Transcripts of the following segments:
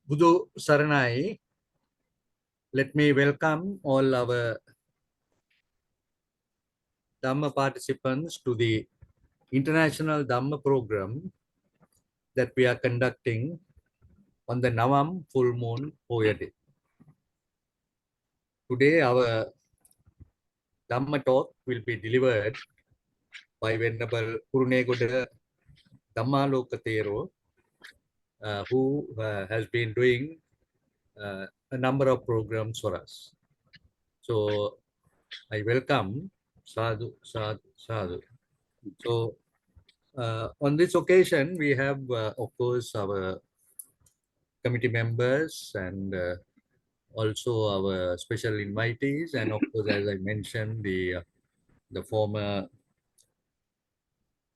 Budu Saranai, let me welcome all our Dhamma participants to the International Dhamma program that we are conducting on the Navam full moon Poya day. Today, our Dhamma talk will be delivered by Venerable Kurunegoda Dhammalokatero, who has been doing a number of programs for us. So, I welcome Sadhu, Sadhu, Sadhu. So, on this occasion, we have, of course, our committee members and also our special invitees, and of course, as I mentioned, the former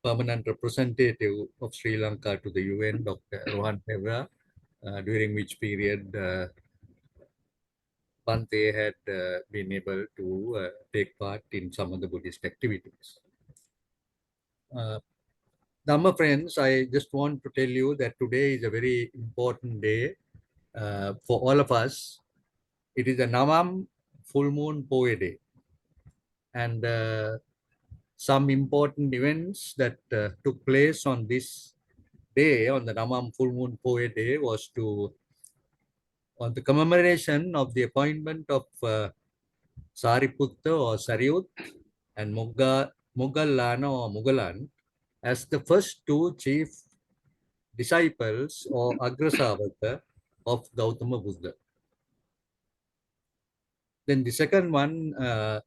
permanent representative of Sri Lanka to the UN, Dr. Rohan Pevra, during which period Bhante had been able to take part in some of the Buddhist activities. Dhamma friends, I just want to tell you that today is a very important day for all of us. It is a Navam full moon Poya day. And some important events that took place on this day, on the Navam full moon Poya day, was on the commemoration of the appointment of Sariputta or Sariyut and Mugallana or Mugalan as the first two chief disciples or Agrasavaka of Gautama Buddha. Then the second one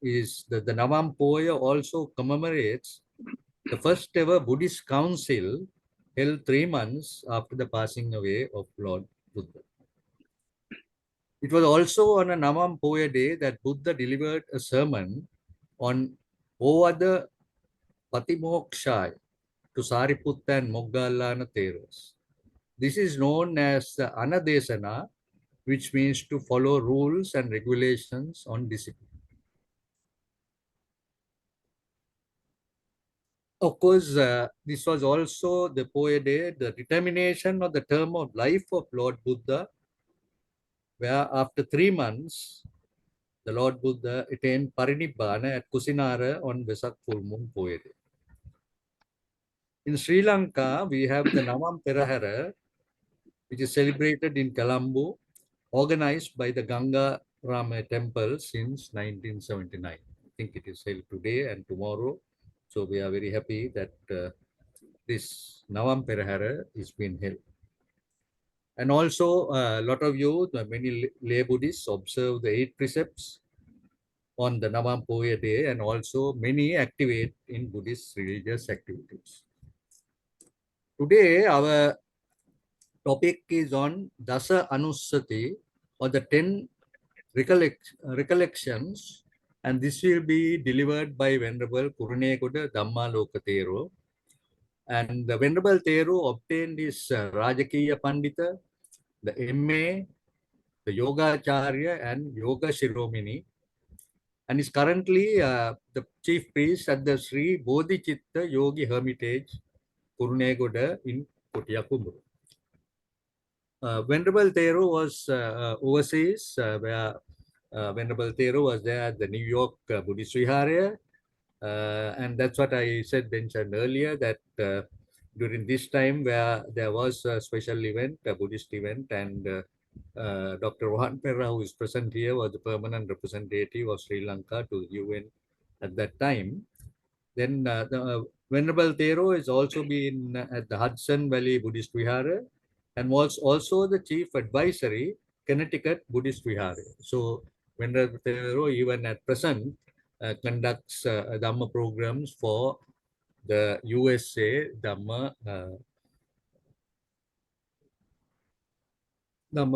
is the Navam Poya also commemorates the first ever Buddhist council held 3 months after the passing away of Lord Buddha. It was also on a Navam Poya day that Buddha delivered a sermon on Ovada Patimoksha to Sariputta and Moggallana Theras. This is known as the Anadesana, which means to follow rules and regulations on discipline. Of course, this was also the Poya day, the determination of the term of life of Lord Buddha, where after 3 months, the Lord Buddha attained Parinibbana at Kusinara on Vesak full moon Poya day. In Sri Lanka, we have the Navam Perahara, which is celebrated in Colombo, organized by the Ganga Rama Temple since 1979. I think it is held today and tomorrow. So we are very happy that this Navam Perahara is being held. And also, a lot of you, many lay Buddhists, observe the 8 precepts on the Navam Poya day, and also many activate in Buddhist religious activities. Today, our topic is on Dasa Anussati, or the 10 recollections, and this will be delivered by Venerable Kurunegoda Dhammalokatero. And the Venerable Theru obtained his Rajakiya Pandita, the MA, the Yogacharya, and Yoga Shiromini, and is currently the chief priest at the Sri Bodhichitta Yogi Hermitage, Kurunegoda in Kotiyakumbu. Venerable Theru was overseas, where Venerable Theru was there at the New York Buddhist Vihara, and that's what I mentioned earlier, that during this time where there was a special event, a Buddhist event, and Dr. Rohan Perra, who is present here, was the permanent representative of Sri Lanka to the UN at that time. Then the Venerable Theru has also been at the Hudson Valley Buddhist Vihara and was also the chief advisory Connecticut Buddhist Vihara. So Venerable Theru, even at present, conducts Dhamma programs for the USA Dhamma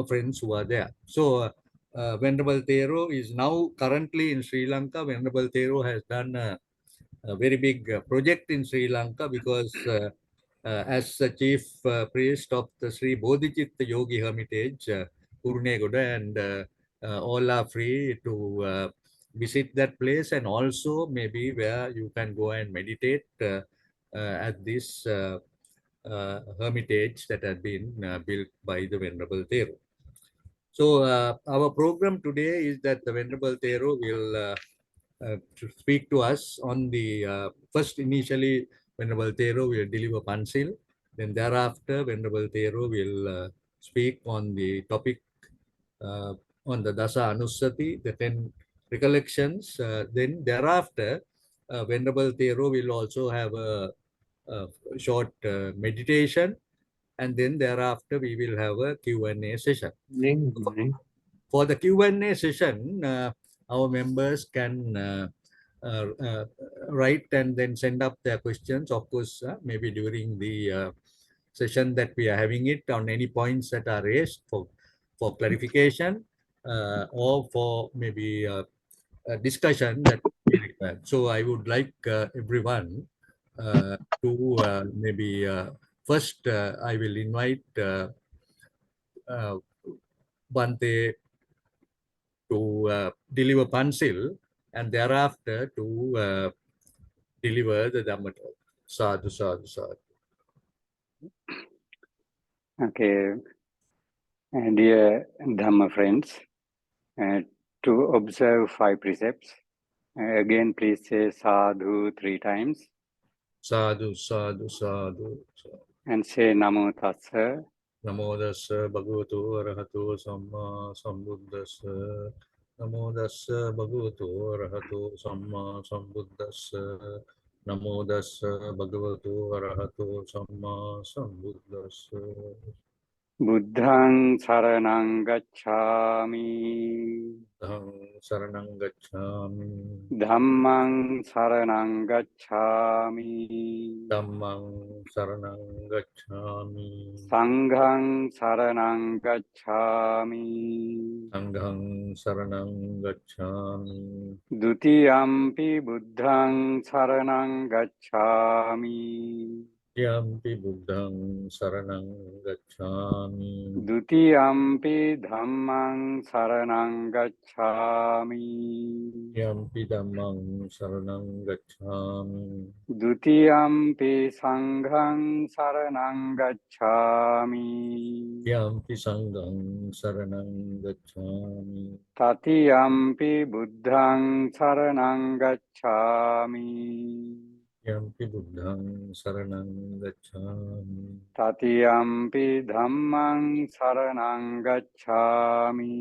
friends who are there. So Venerable Theru is now currently in Sri Lanka. Venerable Theru has done a very big project in Sri Lanka, because as the chief priest of the Sri Bodhichitta Yogi Hermitage, Kurunegoda, and all are free to visit that place, and also maybe where you can go and meditate at this hermitage that had been built by the Venerable Theru. So our program today is that the Venerable Thero will to speak to us on the first initially Venerable Thero will deliver Pansil. Then thereafter Venerable Thero will speak on the topic uh, on the Dasa Anusati, the 10 recollections. Then thereafter Venerable Thero will also have a short meditation, and then thereafter we will have a Q&A session. For the Q&A session, our members can uh, uh, write and then send up their questions. Of course, maybe during the session that we are having it on any points that are raised for clarification or for maybe a discussion that we require. So I would like everyone to maybe first I will invite uh, Bante to deliver Pansil and thereafter to deliver the Dhamma talk. Sadhu, sadhu, sadhu. Okay, dear Dhamma friends, to observe 5 precepts, again please say sadhu 3 times. Sadhu, sadhu, sadhu. And say Namo Tassa. Namo Dassa Bhagavato Arahato Samma Sambuddhassa. Namo Dassa Bhagavato Arahato Samma Sambuddhassa. Namo Dassa Bhagavato Arahato Samma Sambuddhassa. Buddhang Saranang Gacchami. Saranang Gacchami. Dhammang Saranang Gacchami. Dhammang Saranang Gacchami. Sanghang Saranang Gacchami. Sanghang Saranang Gacchami. Dutiyampi Buddhang Saranang Gacchami. Yampi Buddhang Saranang Gacchami. Dutiyampi Dhammang Saranang Gacchami. Yampi Dhammang Saranang Gacchami. Dutiyampi Sanghang Saranang Gacchami. Yampi Sanghang Saranang Gacchami. Tatiyampi Buddhang Saranang Gacchami. Yampi Buddhang Saranang Gacchami. Tatiyampi Dhammang Saranang Gacchami.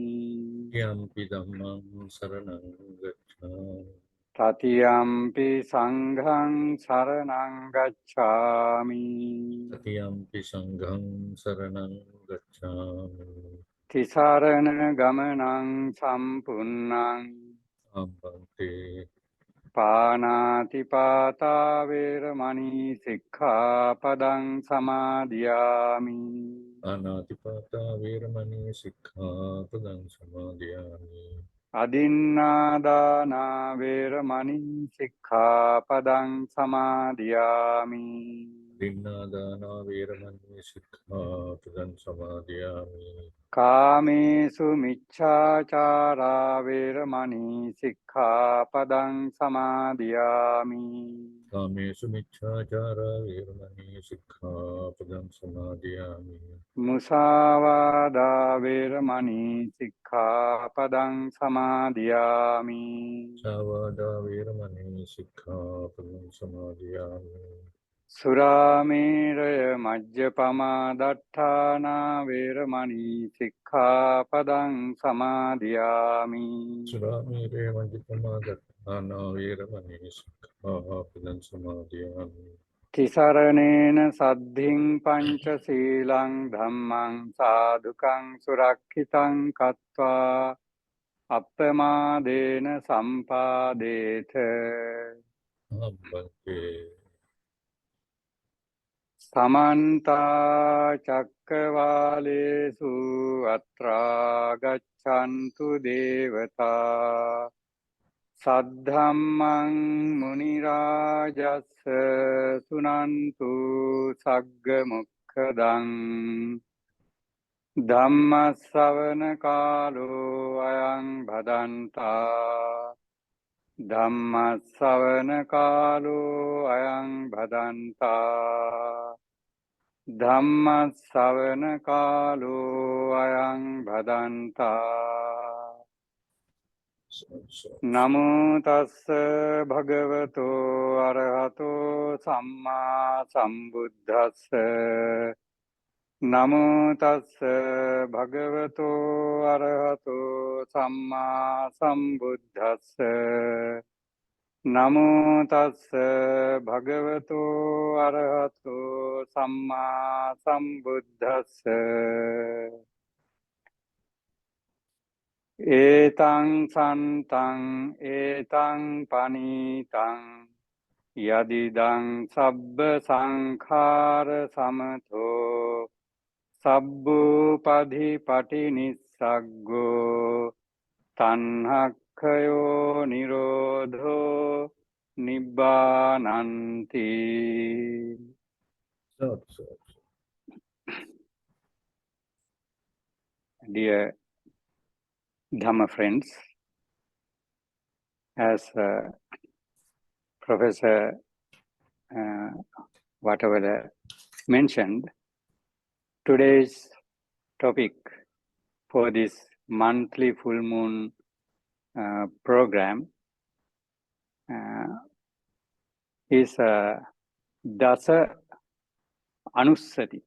Yampi Dhammang Saranang Gacchami. Tatiyampi Sanghang Saranang Gacchami. Tatiyampi Sanghang Saranang Gacchami. Tisarana Gamanang Sampunnang. Bhante. Panatipata Veramani Sikkhapadang Samadhiyami. Anatipata Veramani Sikkhapadang Samadhiyami. Adinnādāna Veramani Sikkhapadang Samadhiyami. Dinnādāna Veramani Sikkhapadang Samadhiyami. Kāmesu Miccācārā Veramani Sikkhapadang Samadhiyami. Kāmesu Miccācāra Veramani Sikkhapadang Samadhiyami. Musāvādā Veramani Sikkhapadang Samadhiyami. Savādā Veramani Sikkhapadang Samadhiyami. Suramēraya Majjapamā Daṭṭhāna Veramani Sikkhapadang Samadhiyami. Suramire Majjapamā Daṭṭhāna Veramani Sikkhapadang Samadhiyami. Tisaranena Saddhiṃ Panca Sīlaṃ Dhammang Sādhukang Surakkhitāṃ Kattvā Appamādena Sampādetha. Bhante. Samanta Cakkavālesu Atrā Gaccantu Devata Saddhammang Munirājassa Sunantu Sagga Mukkadang Dhammasavana Kālo Ayang Bhadantā Dhammasavana Kālo Ayang Bhadantā Dhamma savana kalo ayang bhadanta. Namo tassa bhagavato arahato samma sambuddhassa. Namo tassa bhagavato arahato samma sambuddhassa. Namo tassa bhagavato arahato samma sambuddhassa. Etang santang etang panitang yadidang sabba sankhara samatho sabbu padhi patinissaggo tanhakhayo nirodho nibbananti. Dear Dhamma friends, as Professor whatever mentioned, today's topic for this monthly full moon program is Dasa Anussati,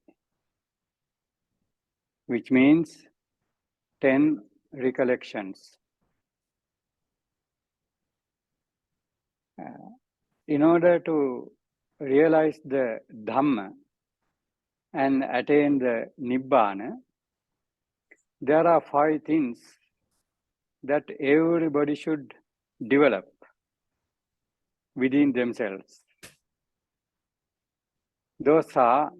which means 10 recollections. In order to realize the Dhamma and attain the Nibbana, there are 5 things that everybody should develop within themselves. Those are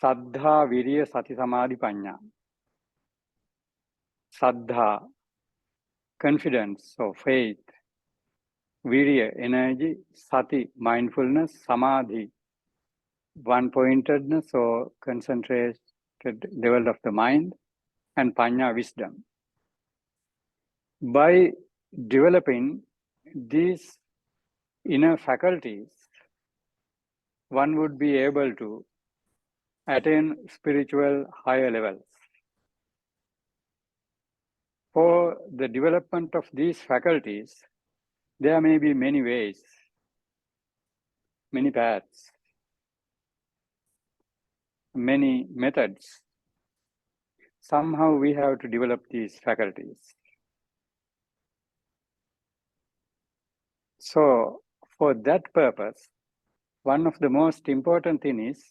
Saddha, Virya, Sati, Samadhi, Panya. Saddha, confidence or faith. Virya, energy. Sati, mindfulness. Samadhi, one-pointedness or concentrated level of the mind. And Panya, wisdom. By developing these inner faculties, one would be able to attain spiritual higher levels. For the development of these faculties, there may be many ways, many paths, many methods. Somehow we have to develop these faculties. So, for that purpose, one of the most important things is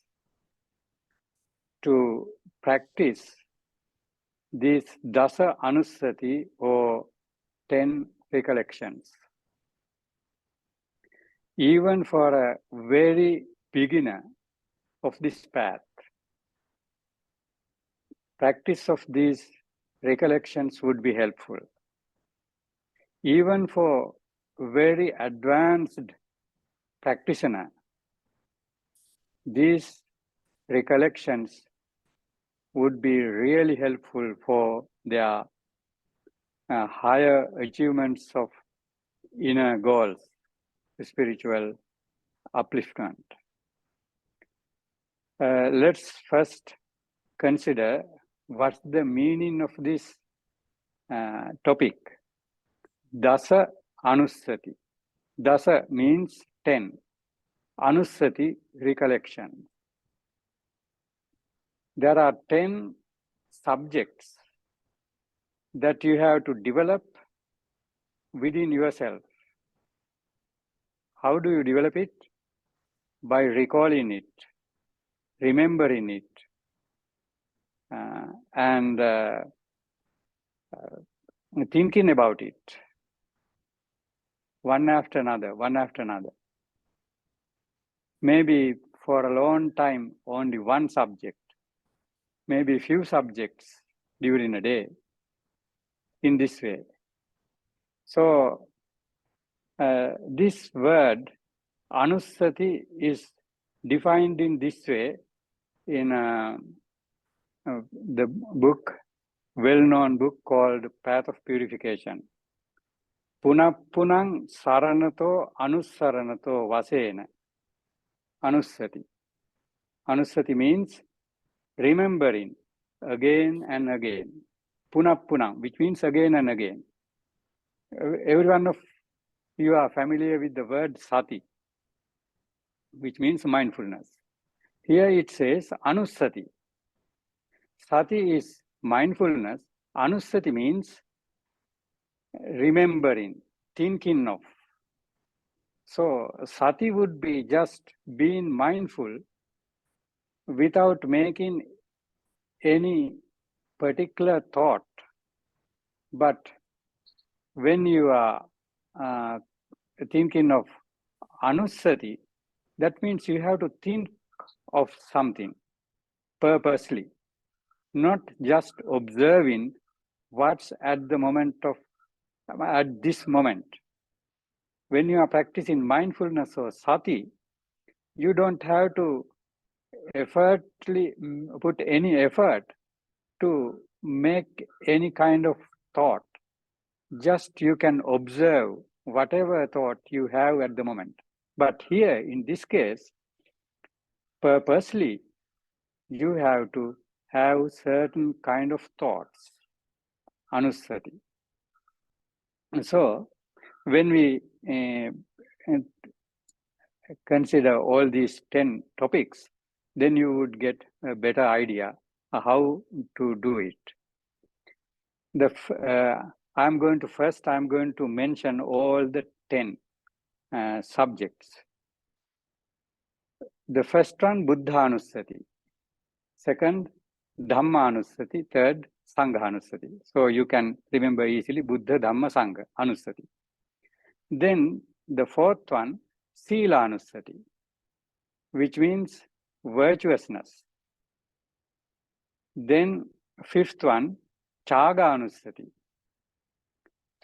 to practice these Dasa Anussati or 10 recollections. Even for a very beginner of this path, practice of these recollections would be helpful. Even for very advanced practitioner, these recollections would be really helpful for their higher achievements of inner goals, spiritual upliftment. Let's first consider what's the meaning of this topic. Dasa Anussati. Dasa means 10. Anussati, recollection. There are 10 subjects that you have to develop within yourself. How do you develop it? By recalling it, remembering it, and thinking about it, one after another, one after another. Maybe for a long time, only one subject, maybe few subjects during a day, in this way. So, this word, Anussati, is defined in this way in the book, well-known book called Path of Purification. Punappunang saranato anusaranato vasena. Anussati. Anusati means remembering again and again. Puna puna, which means again and again. Every one of you are familiar with the word sati, which means mindfulness. Here it says anusati. Sati is mindfulness. Anusati means remembering, thinking of. So sati would be just being mindful without making any particular thought. But when you are thinking of anusati, that means you have to think of something purposely, not just observing what's at the moment of, at this moment. When you are practicing mindfulness or sati, you don't have to put any effort to make any kind of thought. Just you can observe whatever thought you have at the moment. But here, in this case, purposely, you have to have certain kind of thoughts, anusati. So, when we consider all these 10 topics, then you would get a better idea how to do it. I'm going to mention all the 10 subjects. The first one, Buddha Anusati. Second, Dhamma Anusati. Third, Sangha Anusati. So you can remember easily Buddha, Dhamma, Sangha Anusati. Then the fourth one, Sila Anusati, which means virtuousness. Then fifth one, Chaga Anusati.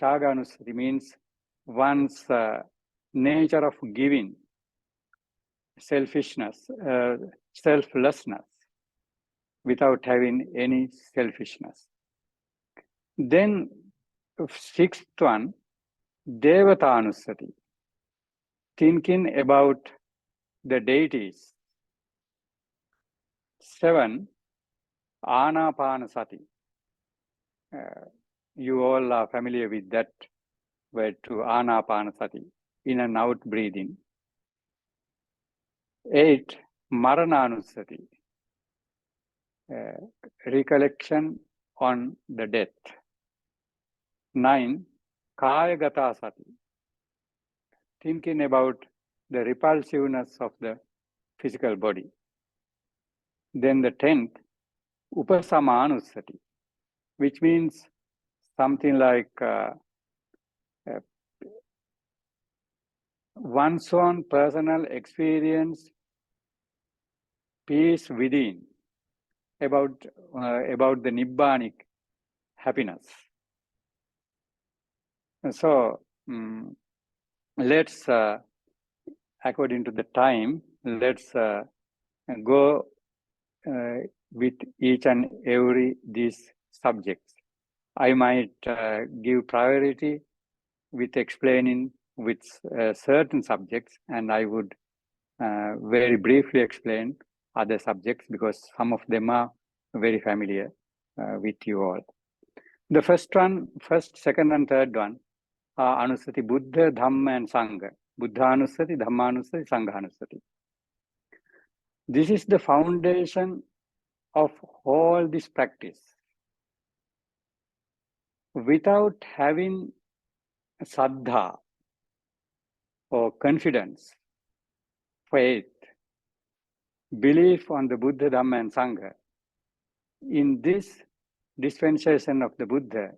Chaga Anusati means one's nature of giving, selfishness, selflessness, without having any selfishness. Then sixth one, Devata Anusati, thinking about the deities. 7, Anapanasati. You all are familiar with that word too, Anapanasati, in and out breathing. 8, Marananusati, recollection on the death. 9, Kayagata Sati, thinking about the repulsiveness of the physical body. Then the 10th, Upasamanusati, which means something like one's own personal experience, peace within, about the Nibbanic happiness. And so let's, according to the time, let's go with each and every these subjects. I might give priority with explaining with certain subjects, and I would very briefly explain other subjects because some of them are very familiar with you all. The first, second, and third one are Anusati, Buddha, Dhamma, and Sangha. Buddha Anusati, Dhamma Anusati, Sangha Anusati. This is the foundation of all this practice. Without having saddha or confidence, faith, belief on the Buddha, Dhamma, and Sangha, in this dispensation of the Buddha,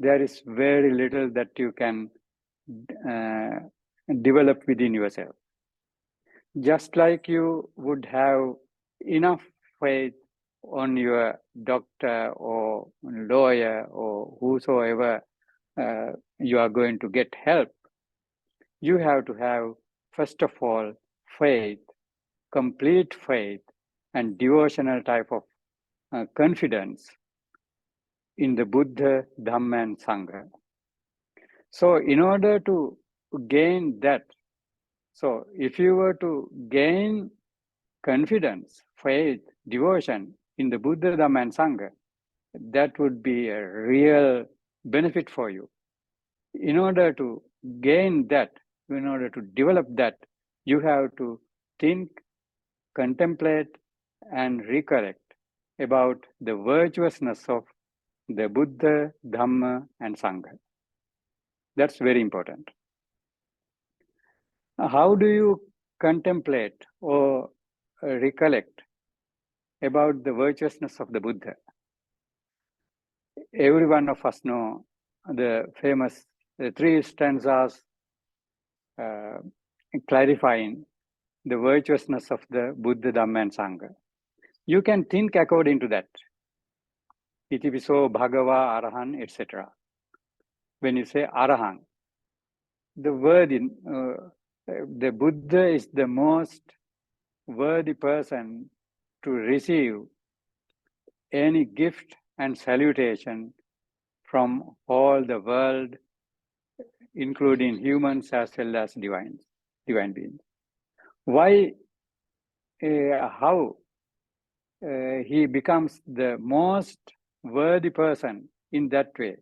there is very little that you can develop within yourself. Just like you would have enough faith on your doctor or lawyer or whosoever you are going to get help, you have to have, first of all, faith, complete faith, and devotional type of confidence in the Buddha, Dhamma, and Sangha. So in order to gain that, so if you were to gain confidence, faith, devotion in the Buddha, Dhamma, and Sangha, that would be a real benefit for you. In order to gain that, in order to develop that, you have to think, contemplate, and recollect about the virtuousness of the Buddha, Dhamma, and Sangha. That's very important. How do you contemplate or recollect about the virtuousness of the Buddha? Every one of us know the famous three stanzas clarifying the virtuousness of the Buddha, Dhamma, and Sangha. You can think according to that. Itipiso, Bhagava, Arahan, etc. When you say Arahan, the word in the Buddha is the most worthy person to receive any gift and salutation from all the world, including humans as well as divine beings. Why, how he becomes the most worthy person in that way?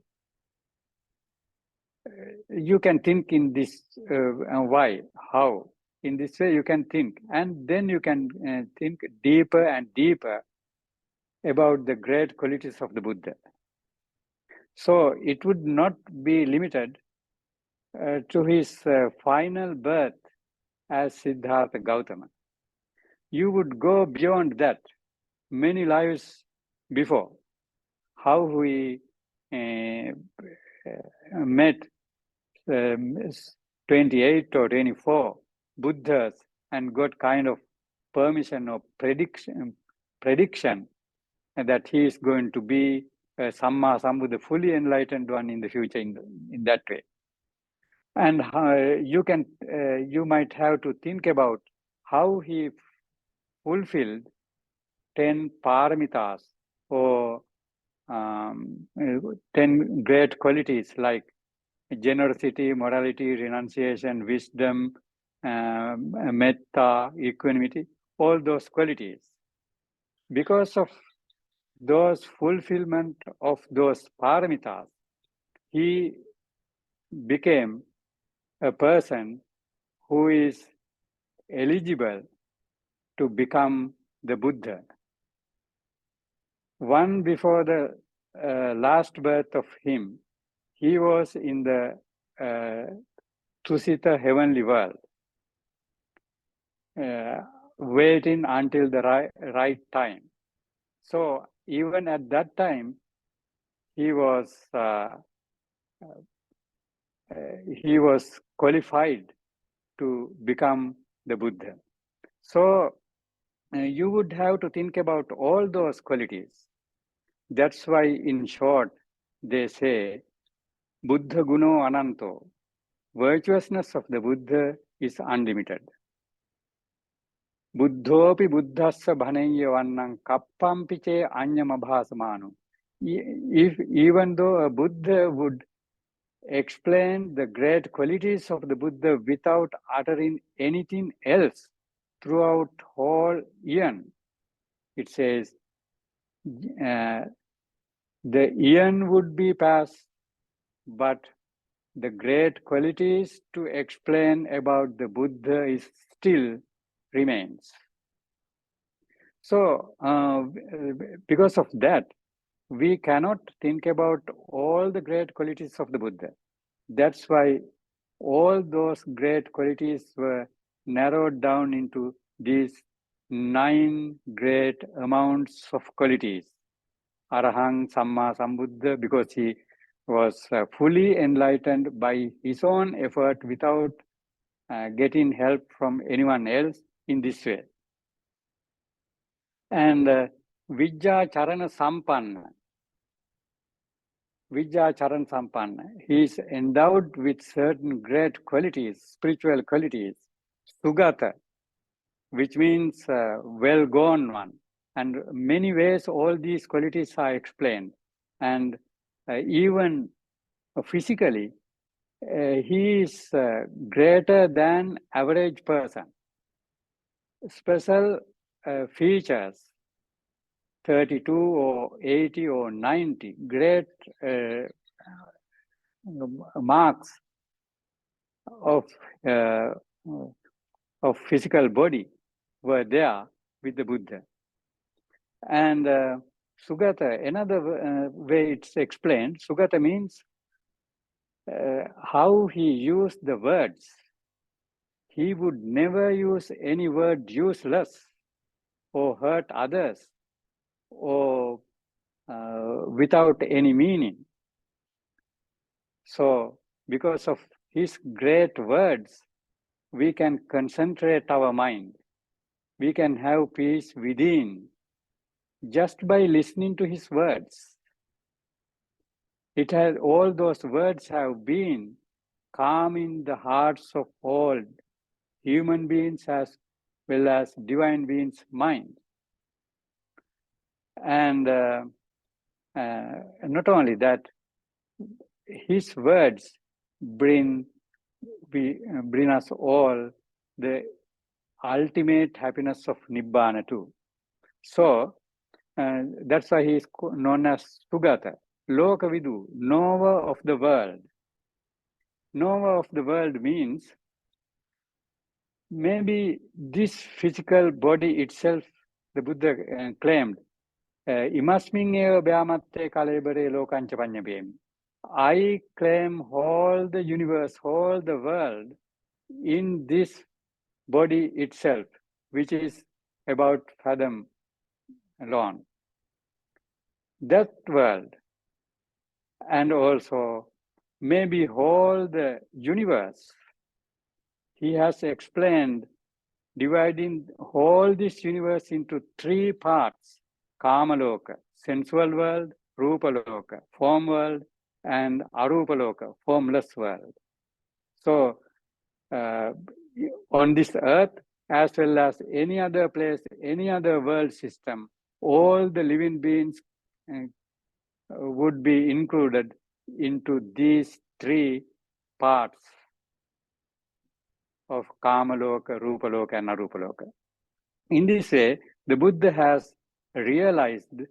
You can think in this, why, how. In this way you can think, and then you can think deeper and deeper about the great qualities of the Buddha. So it would not be limited to his final birth as Siddhartha Gautama. You would go beyond that, many lives before, how we met 28 or 24 Buddhas and got kind of permission or prediction that he is going to be a Samma Sambuddha, fully enlightened one in the future in that way. And you might have to think about how he fulfilled 10 paramitas or 10 great qualities like generosity, morality, renunciation, wisdom, metta, equanimity, all those qualities. Because of those fulfillment of those paramitas, he became a person who is eligible to become the Buddha. One before the last birth of him, he was in the Tusita heavenly world, waiting until the right time. So even at that time, he was qualified to become the Buddha. So you would have to think about all those qualities. That's why, in short, they say, Buddha guno ananto. Virtuousness of the Buddha is unlimited. Buddhopi buddhassa bhanaya vannam kappampiche anyamabhasamanu. Even though a Buddha would explain the great qualities of the Buddha without uttering anything else throughout whole eon, it says the eon would be passed, but the great qualities to explain about the Buddha is still remains. So because of that, we cannot think about all the great qualities of the Buddha. That's why all those great qualities were narrowed down into these 9 great amounts of qualities. Arahang, Samma, Sambuddha, because he was fully enlightened by his own effort without getting help from anyone else in this way. And Vijja Charana Sampanna. Vijja Charan Sampanna. He is endowed with certain great qualities, spiritual qualities. Sugata, which means well gone one. And many ways all these qualities are explained. And even physically, he is greater than average person. Special features, 32 or 80 or 90 great marks of physical body were there with the Buddha. And Sugata, another way it's explained, Sugata means how he used the words. He would never use any word useless or hurt others or without any meaning. So, because of his great words, we can concentrate our mind. We can have peace within just by listening to his words. All those words have been calming the hearts of all human beings as well as divine beings' mind. And not only that, his words bring us all the ultimate happiness of Nibbana too. So that's why he is known as Sugata, Lokavidu, knower of the world. Knower of the world means maybe this physical body itself, the Buddha claimed, Imasmin eva bhyamatte kalebare lokancha panyabhemi. I claim all the universe, all the world in this body itself, which is about fathom long. That world, and also maybe all the universe, he has explained, dividing all this universe into three parts: Kamaloka, sensual world; Rupaloka, form world; and Arupaloka, formless world. So, on this earth, as well as any other place, any other world system, all the living beings would be included into these three parts of Kamaloka, Rupaloka, and Arupaloka. In this way, the Buddha has realized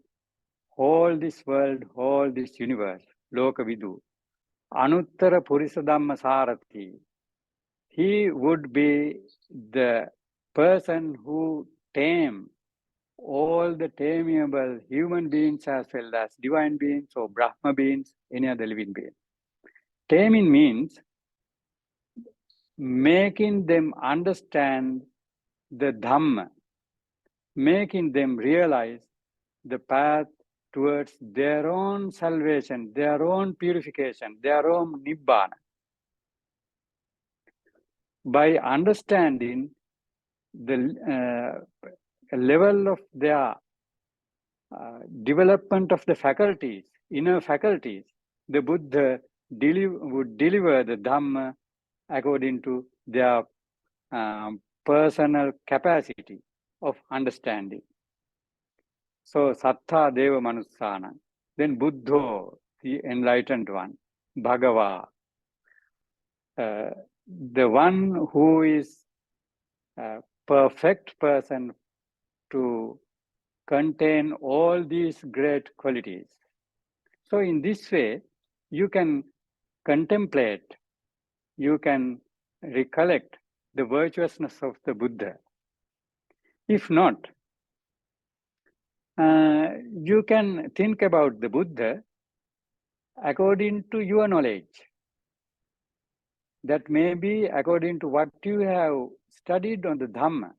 all this world, all this universe, Lokavidu, Anuttara Purisa Dhamma Sarathi. He would be the person who tame all the tameable human beings as well as divine beings or Brahma beings, any other living being. Taming means making them understand the Dhamma, making them realize the path towards their own salvation, their own purification, their own Nibbana. By understanding the level of their development of the faculties, inner faculties, the Buddha would deliver the Dhamma according to their personal capacity of understanding. So, Sattha Deva Manussana, then Buddho, the enlightened one, Bhagava, the one who is a perfect person to contain all these great qualities. So in this way, you can contemplate, you can recollect the virtuousness of the Buddha. If not, you can think about the Buddha according to your knowledge. That may be according to what you have studied on the Dhamma,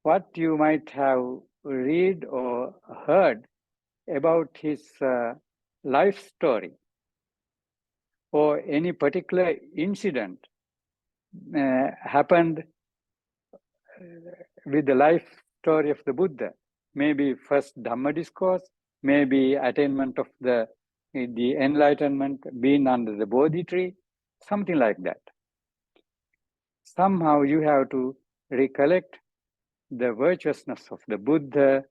what you might have read or heard about his life story, or any particular incident happened with the life story of the Buddha. Maybe first Dhamma discourse, maybe attainment of the enlightenment, being under the Bodhi tree, something like that. Somehow you have to recollect the virtuousness of the Buddha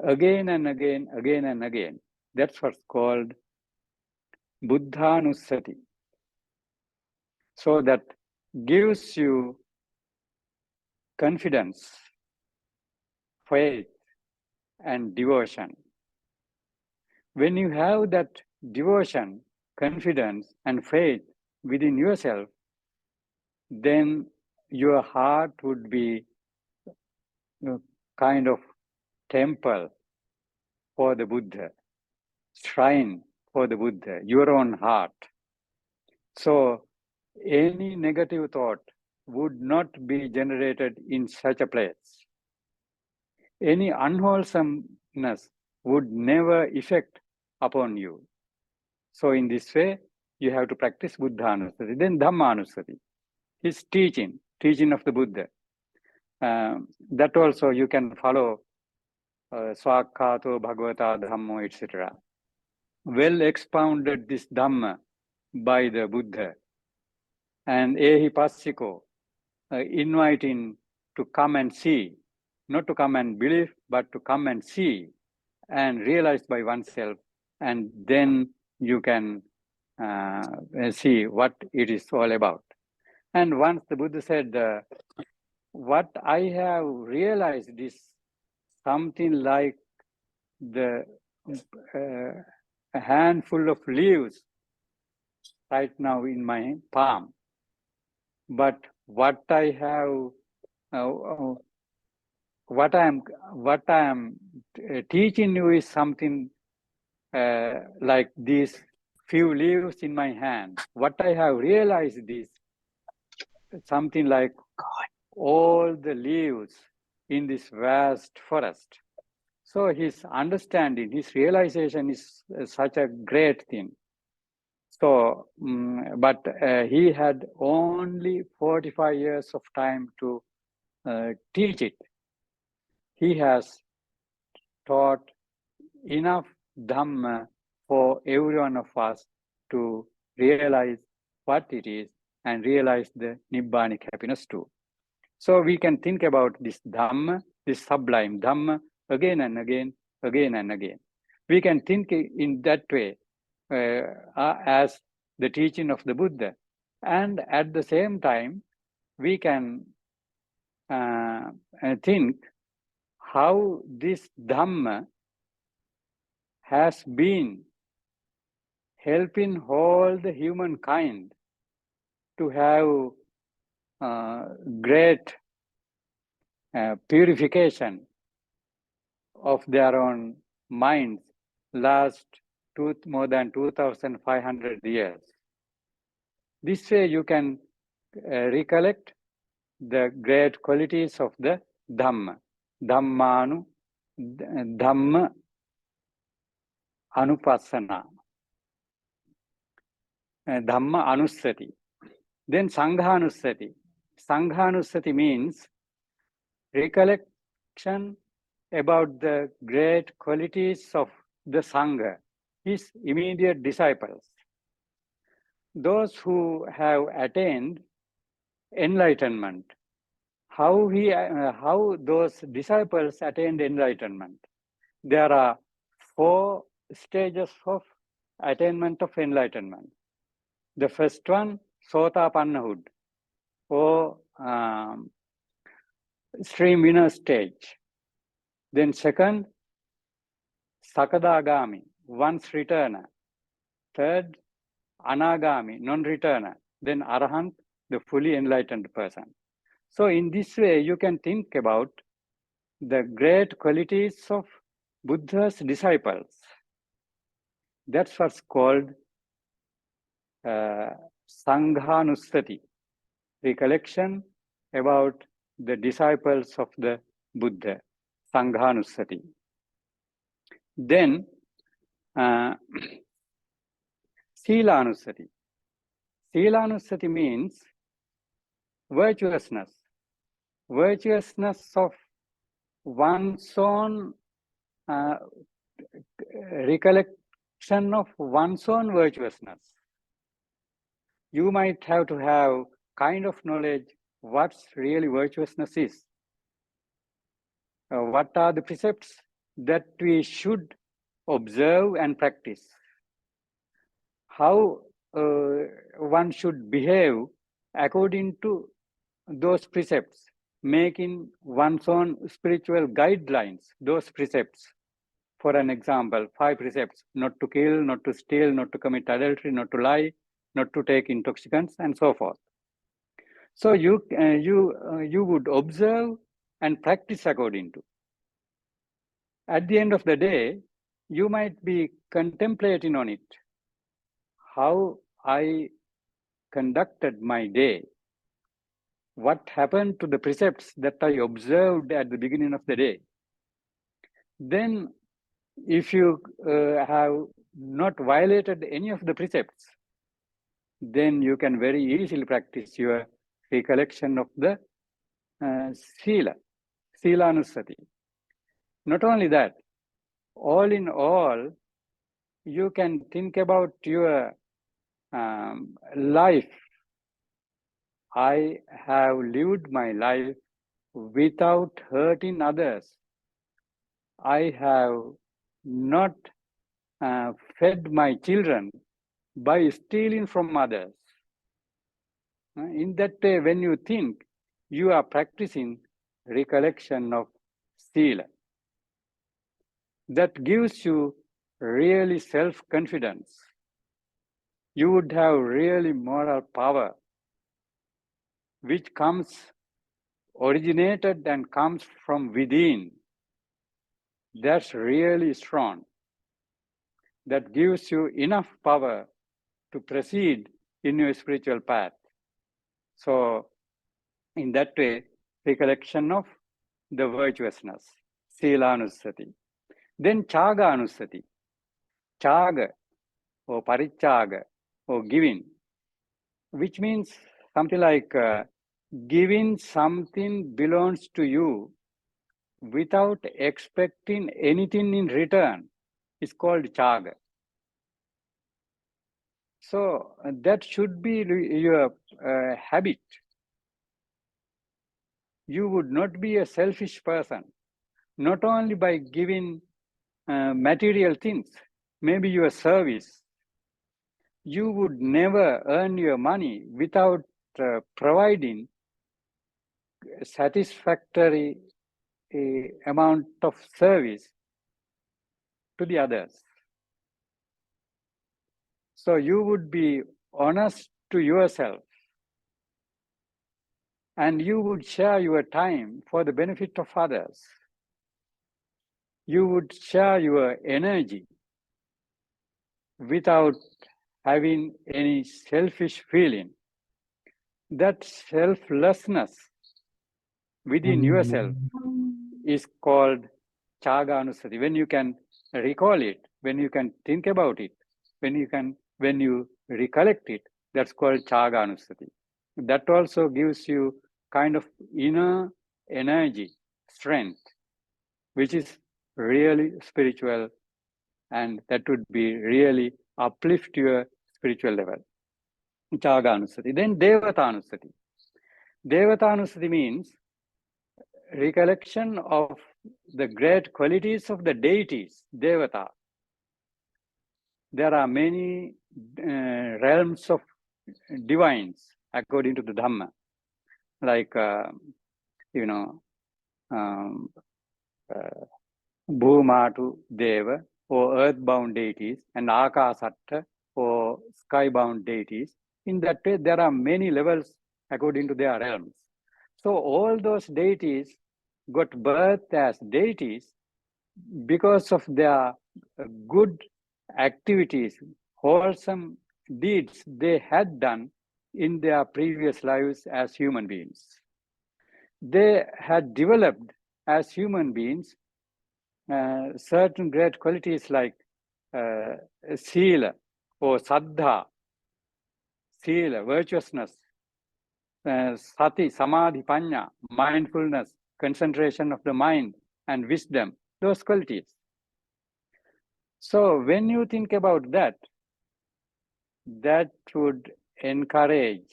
again and again, again and again. That's what's called Buddhanussati. So that gives you confidence faith, and devotion. When you have that devotion, confidence, and faith within yourself, then your heart would be a kind of temple for the Buddha, shrine for the Buddha, your own heart. So any negative thought would not be generated in such a place. Any unwholesomeness would never effect upon you. So in this way, you have to practice Buddhanusati. Then Dhammanusati, his teaching of the Buddha. That also you can follow Swakhato Bhagavata Dhammo, etc. Well expounded this Dhamma by the Buddha. And Ehi Passiko, inviting to come and see, not to come and believe, but to come and see and realize by oneself, and then you can see what it is all about. And once the Buddha said, what I have realized is something like a handful of leaves right now in my palm. But what I have, what I am teaching you is something like these few leaves in my hand. What I have realized is something like all the leaves in this vast forest. So his understanding, his realization is such a great thing. So, but he had only 45 years of time to teach it. He has taught enough Dhamma for every one of us to realize what it is and realize the Nibbanic happiness too. So we can think about this Dhamma, this sublime Dhamma, again and again, again and again. We can think in that way as the teaching of the Buddha. And at the same time, we can think how this Dhamma has been helping all the humankind to have great purification of their own minds last more than 2,500 years. This way you can recollect the great qualities of the Dhamma. Dhamma Anupassana. Dhamma Anusati. Then Sanghanusati. Sanghanusati means recollection about the great qualities of the Sangha, his immediate disciples. Those who have attained enlightenment. How those disciples attained enlightenment? There are 4 stages of attainment of enlightenment. The first one, Sotapannahood, or stream winner stage. Then second, Sakadagami, once returner. Third, Anagami, non-returner. Then Arahant, the fully enlightened person. So in this way, you can think about the great qualities of Buddha's disciples. That's what's called Sanghanusati, recollection about the disciples of the Buddha, Sanghanusati. Then Silanusati. Silanusati means virtuousness. Virtuousness of one's own recollection of one's own virtuousness. You might have to have kind of knowledge what's really virtuousness is. What are the precepts that we should observe and practice? How one should behave according to those precepts. making one's own spiritual guidelines, those precepts. For an example, 5 precepts: not to kill, not to steal, not to commit adultery, not to lie, not to take intoxicants, and so forth. So you would observe and practice according to. At the end of the day, you might be contemplating on it, how I conducted my day, what happened to the precepts that I observed at the beginning of the day. Then, if you have not violated any of the precepts, then you can very easily practice your recollection of the Sila Anusati. Not only that, all in all, you can think about your life. I have lived my life without hurting others. I have not fed my children by stealing from others. In that way, when you think, you are practicing recollection of Sila. That gives you really self-confidence. You would have really moral power, which originated and comes from within. That's really strong. That gives you enough power to proceed in your spiritual path. So, in that way, recollection of the virtuousness, Sila Anusati. Then Chaga Anusati. Chaga or Parichaga or giving, which means something like giving something belongs to you without expecting anything in return is called Chaga. So that should be your habit. You would not be a selfish person, not only by giving material things, maybe your service. You would never earn your money without providing a satisfactory amount of service to the others. So you would be honest to yourself, and you would share your time for the benefit of others. You would share your energy without having any selfish feeling. That selflessness within yourself is called Chaga Anusati. When you can recall it, when you can think about it, when you recollect it, that's called Chaga Anusati. That also gives you kind of inner energy, strength, which is really spiritual, and that would be really uplift your spiritual level. Chaga Anusati. Then Devata Anusati. Devata Anusati means recollection of the great qualities of the deities, Devata. There are many realms of divines according to the Dhamma, like, Bhumatu Deva, or earthbound deities, and Akasatta, or skybound deities. In that way, there are many levels according to their realms. So all those deities got birth as deities because of their good activities, wholesome deeds they had done in their previous lives as human beings. They had developed as human beings certain great qualities like Sila or Saddha, Sila, virtuousness, Sati, Samadhi, Panya, mindfulness, concentration of the mind, and wisdom, those qualities. So when you think about that, that would encourage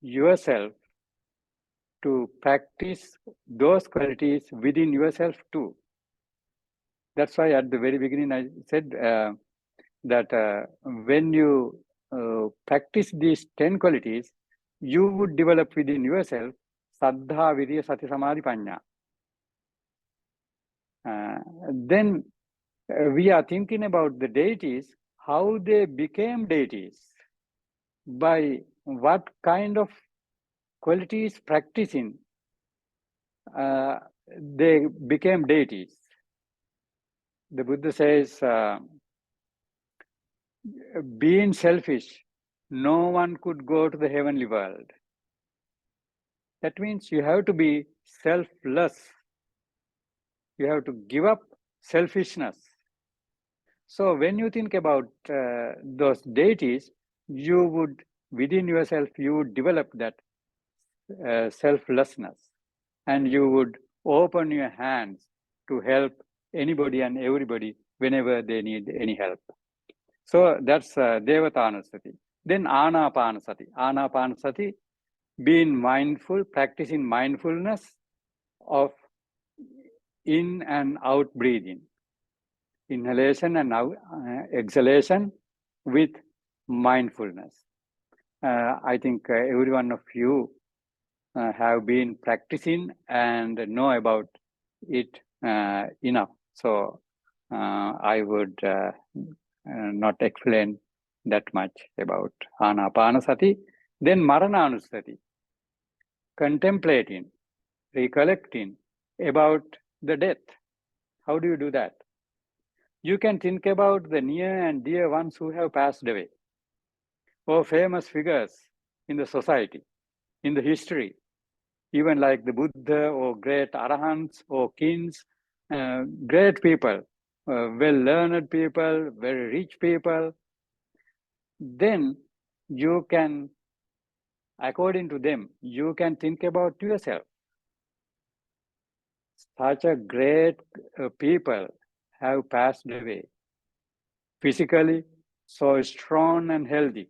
yourself to practice those qualities within yourself too. That's why at the very beginning I said that when you practice these 10 qualities, you would develop within yourself Saddha, Viriya, Sati, Samadhi, Panya. Then we are thinking about the deities, how they became deities, by what kind of qualities practicing they became deities. The Buddha says, being selfish, no one could go to the heavenly world. That means you have to be selfless. You have to give up selfishness. So when you think about those deities, you would, within yourself, you would develop that selflessness, and you would open your hands to help anybody and everybody whenever they need any help. So that's Devatanasati. Then Anapanasati. Anapanasati, being mindful, practicing mindfulness of in and out breathing. Inhalation and exhalation with mindfulness. I think every one of you have been practicing and know about it enough. So I would not explain that much about Anapanasati. Then Marananusati, contemplating, recollecting about the death. How do you do that? You can think about the near and dear ones who have passed away, or famous figures in the society, in the history, even like the Buddha or great arahants or kings, great people, well-learned people, very rich people. Then you can, according to them, you can think about yourself. Such a great people have passed away, physically so strong and healthy,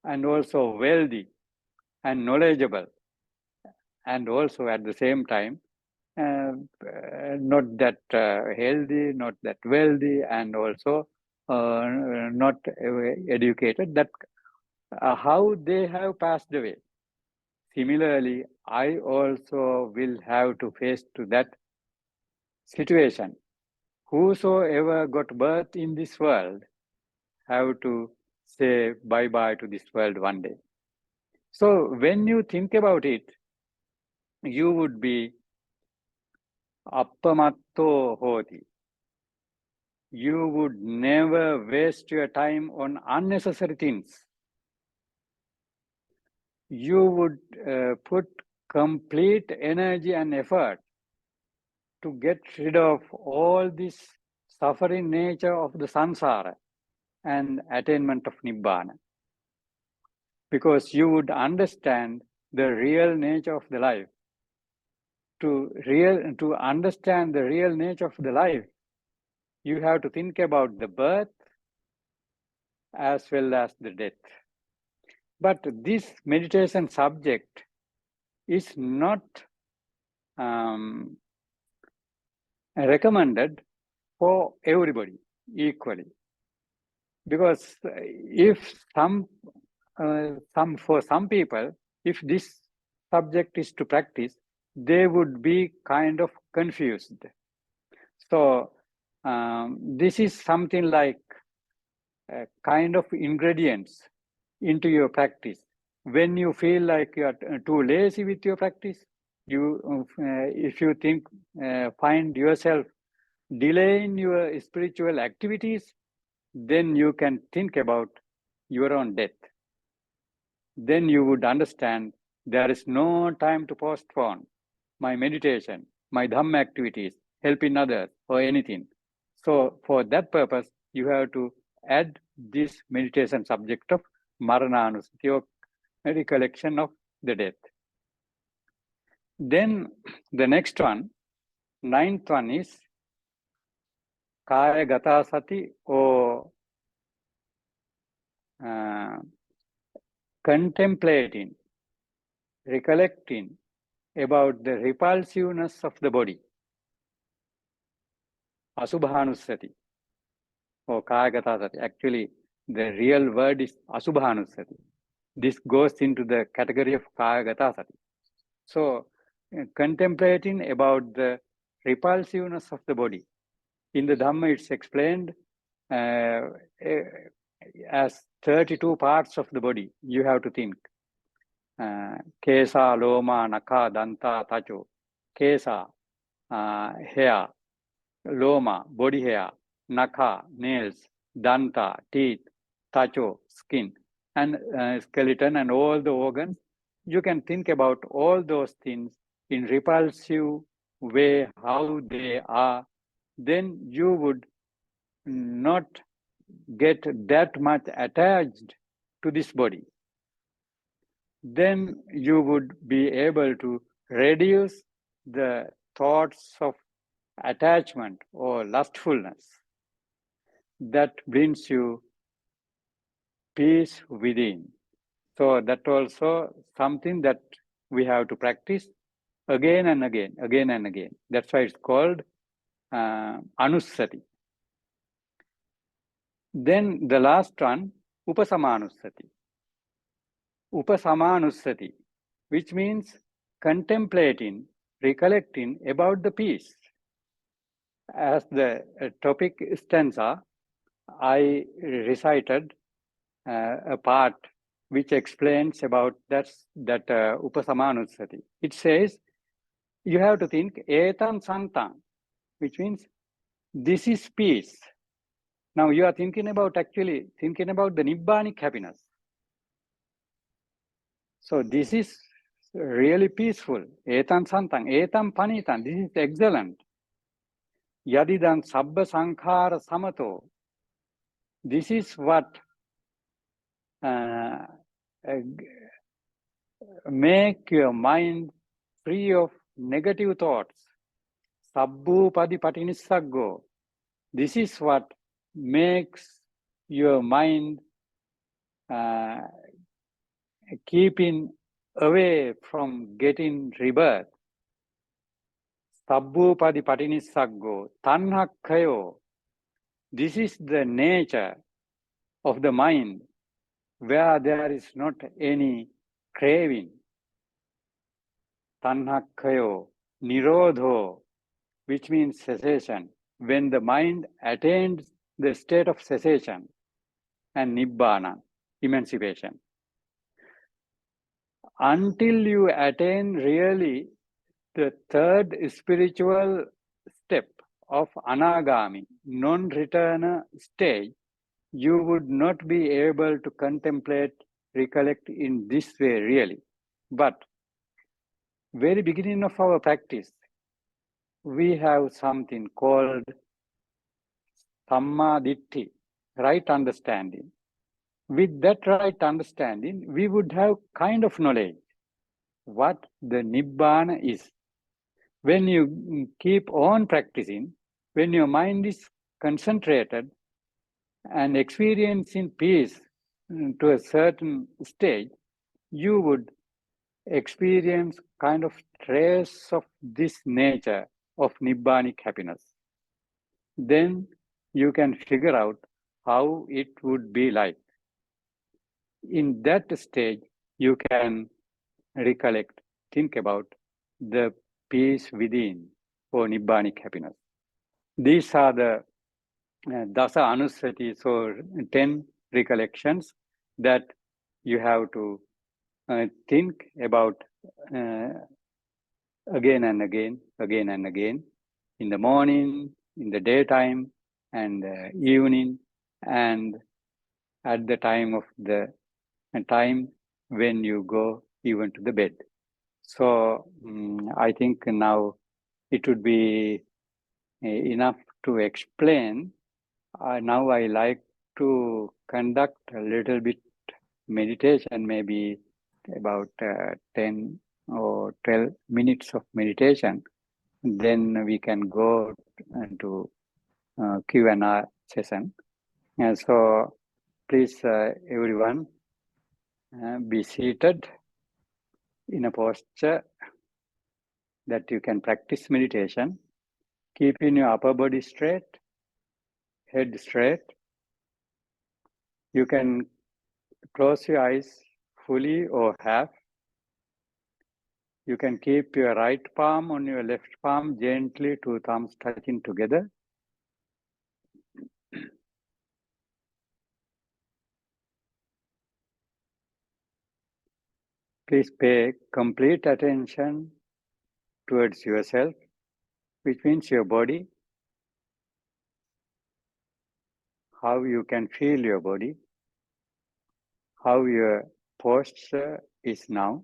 and also wealthy and knowledgeable, and also at the same time not that healthy, not that wealthy, and also not educated. That how they have passed away. Similarly, I also will have to face to that situation. Whosoever got birth in this world have to say bye-bye to this world one day. So when you think about it, you would be appamatto hoti. You would never waste your time on unnecessary things. You would put complete energy and effort to get rid of all this suffering nature of the samsara and attainment of nibbana. Because you would understand the real nature of the life. To understand the real nature of the life, you have to think about the birth as well as the death. But this meditation subject is not recommended for everybody equally. Because if for some people, if this subject is to practice, they would be kind of confused. So this is something like a kind of ingredients into your practice. When you feel like you are too lazy with your practice, you if you find yourself delaying your spiritual activities, then you can think about your own death. Then you would understand there is no time to postpone my meditation, my Dhamma activities, helping others, or anything. So for that purpose, you have to add this meditation subject of Marananusati, or recollection of the death. Then the next one, ninth one is Kaya Gata Sati, or contemplating, recollecting about the repulsiveness of the body. Asubhanusati, or Kaya Gata Sati. Actually, the real word is Asubhanusati. This goes into the category of Kaya Gata Sati. So contemplating about the repulsiveness of the body. In the Dhamma, it's explained as 32 parts of the body. You have to think. Kesa, Loma, Naka, Danta, Tacho. Kesa, hair. Loma, body hair. Naka, nails. Danta, teeth. Tacho, skin. And skeleton and all the organs. You can think about all those things in repulsive way, how they are. Then you would not get that much attached to this body. Then you would be able to reduce the thoughts of attachment or lustfulness. That brings you peace within. So that also something that we have to practice again and again, again and again. That's why it's called Anussati. Then the last one, Upasamanussati. Upasamanussati, which means contemplating, recollecting about the peace. As the topic stanza, I recited a part which explains about that Upasamanussati. It says, you have to think, etam santam, which means this is peace. Now you are actually thinking about the Nibbanic happiness. So this is really peaceful. Etam santam, etam panitam, this is excellent. Yadidan sabba sankhara samato. This is what make your mind free of negative thoughts. Sabbu padi patinissaggo. This is what makes your mind keeping away from getting rebirth. Sabbu padi patinissaggo. Tanhakkayo. This is the nature of the mind where there is not any craving. Tanhakkayo, nirodho, which means cessation. When the mind attains the state of cessation, and nibbana, emancipation. Until you attain really the third spiritual step of anagami, non-returner stage, you would not be able to contemplate, recollect in this way really. But very beginning of our practice, we have something called Dhamma ditti, right understanding. With that right understanding, we would have kind of knowledge what the Nibbana is. When you keep on practicing, when your mind is concentrated and experiencing peace to a certain stage, you would experience kind of trace of this nature of Nibbanic happiness. Then you can figure out how it would be like. In that stage, you can recollect, think about the peace within or Nibbanic happiness. These are the Dasa Anussati, so 10 recollections that you have to think about again and again, again and again, in the morning, in the daytime, and evening, and at the time of the time when you go even to the bed. So I think now it would be enough to explain. Now I like to conduct a little bit meditation, maybe about 10 or 12 minutes of meditation. Then we can go to Q&A session. And so please, everyone, be seated in a posture that you can practice meditation, keeping your upper body straight, head straight. You can close your eyes fully or half. You can keep your right palm on your left palm, gently, two thumbs touching together. Please pay complete attention towards yourself, which means your body, how you can feel your body, how your posture is now.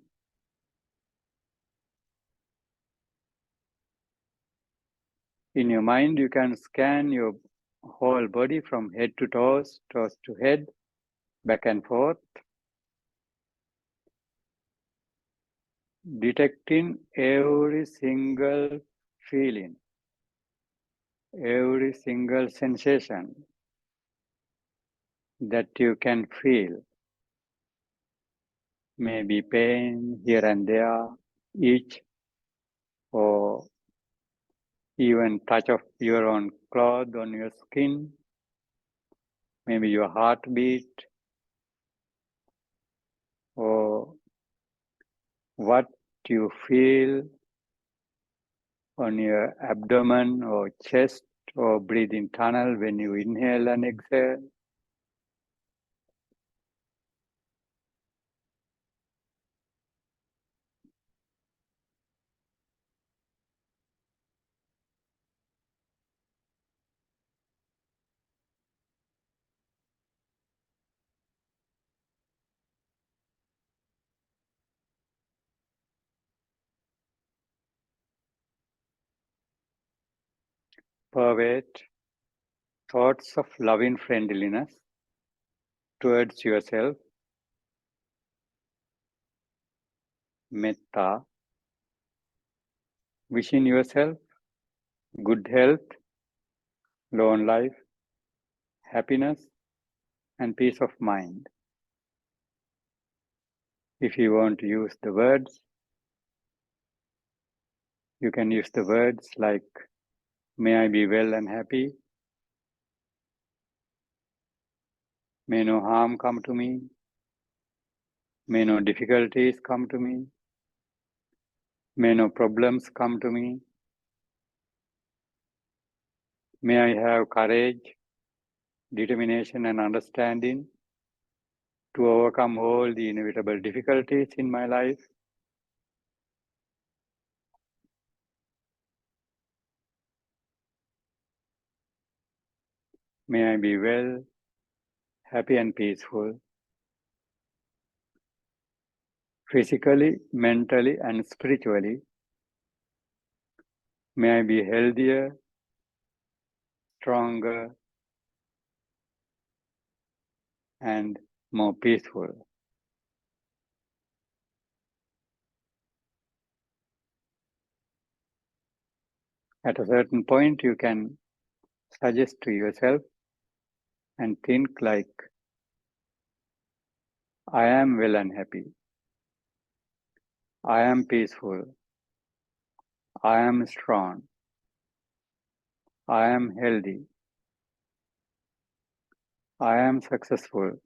In your mind, you can scan your whole body from head to toes, toes to head, back and forth, detecting every single feeling, every single sensation that you can feel. Maybe pain here and there, itch, or even touch of your own cloth on your skin, maybe your heartbeat, or what you feel on your abdomen or chest or breathing tunnel when you inhale and exhale. Pervade thoughts of loving friendliness towards yourself, metta, wishing yourself good health, long life, happiness, and peace of mind. If you want to use the words, you can use the words like, may I be well and happy, may no harm come to me, may no difficulties come to me, may no problems come to me, may I have courage, determination, and understanding to overcome all the inevitable difficulties in my life. May I be well, happy, and peaceful, physically, mentally, and spiritually. May I be healthier, stronger, and more peaceful. At a certain point, you can suggest to yourself and think like, I am well and happy. I am peaceful. I am strong. I am healthy. I am successful.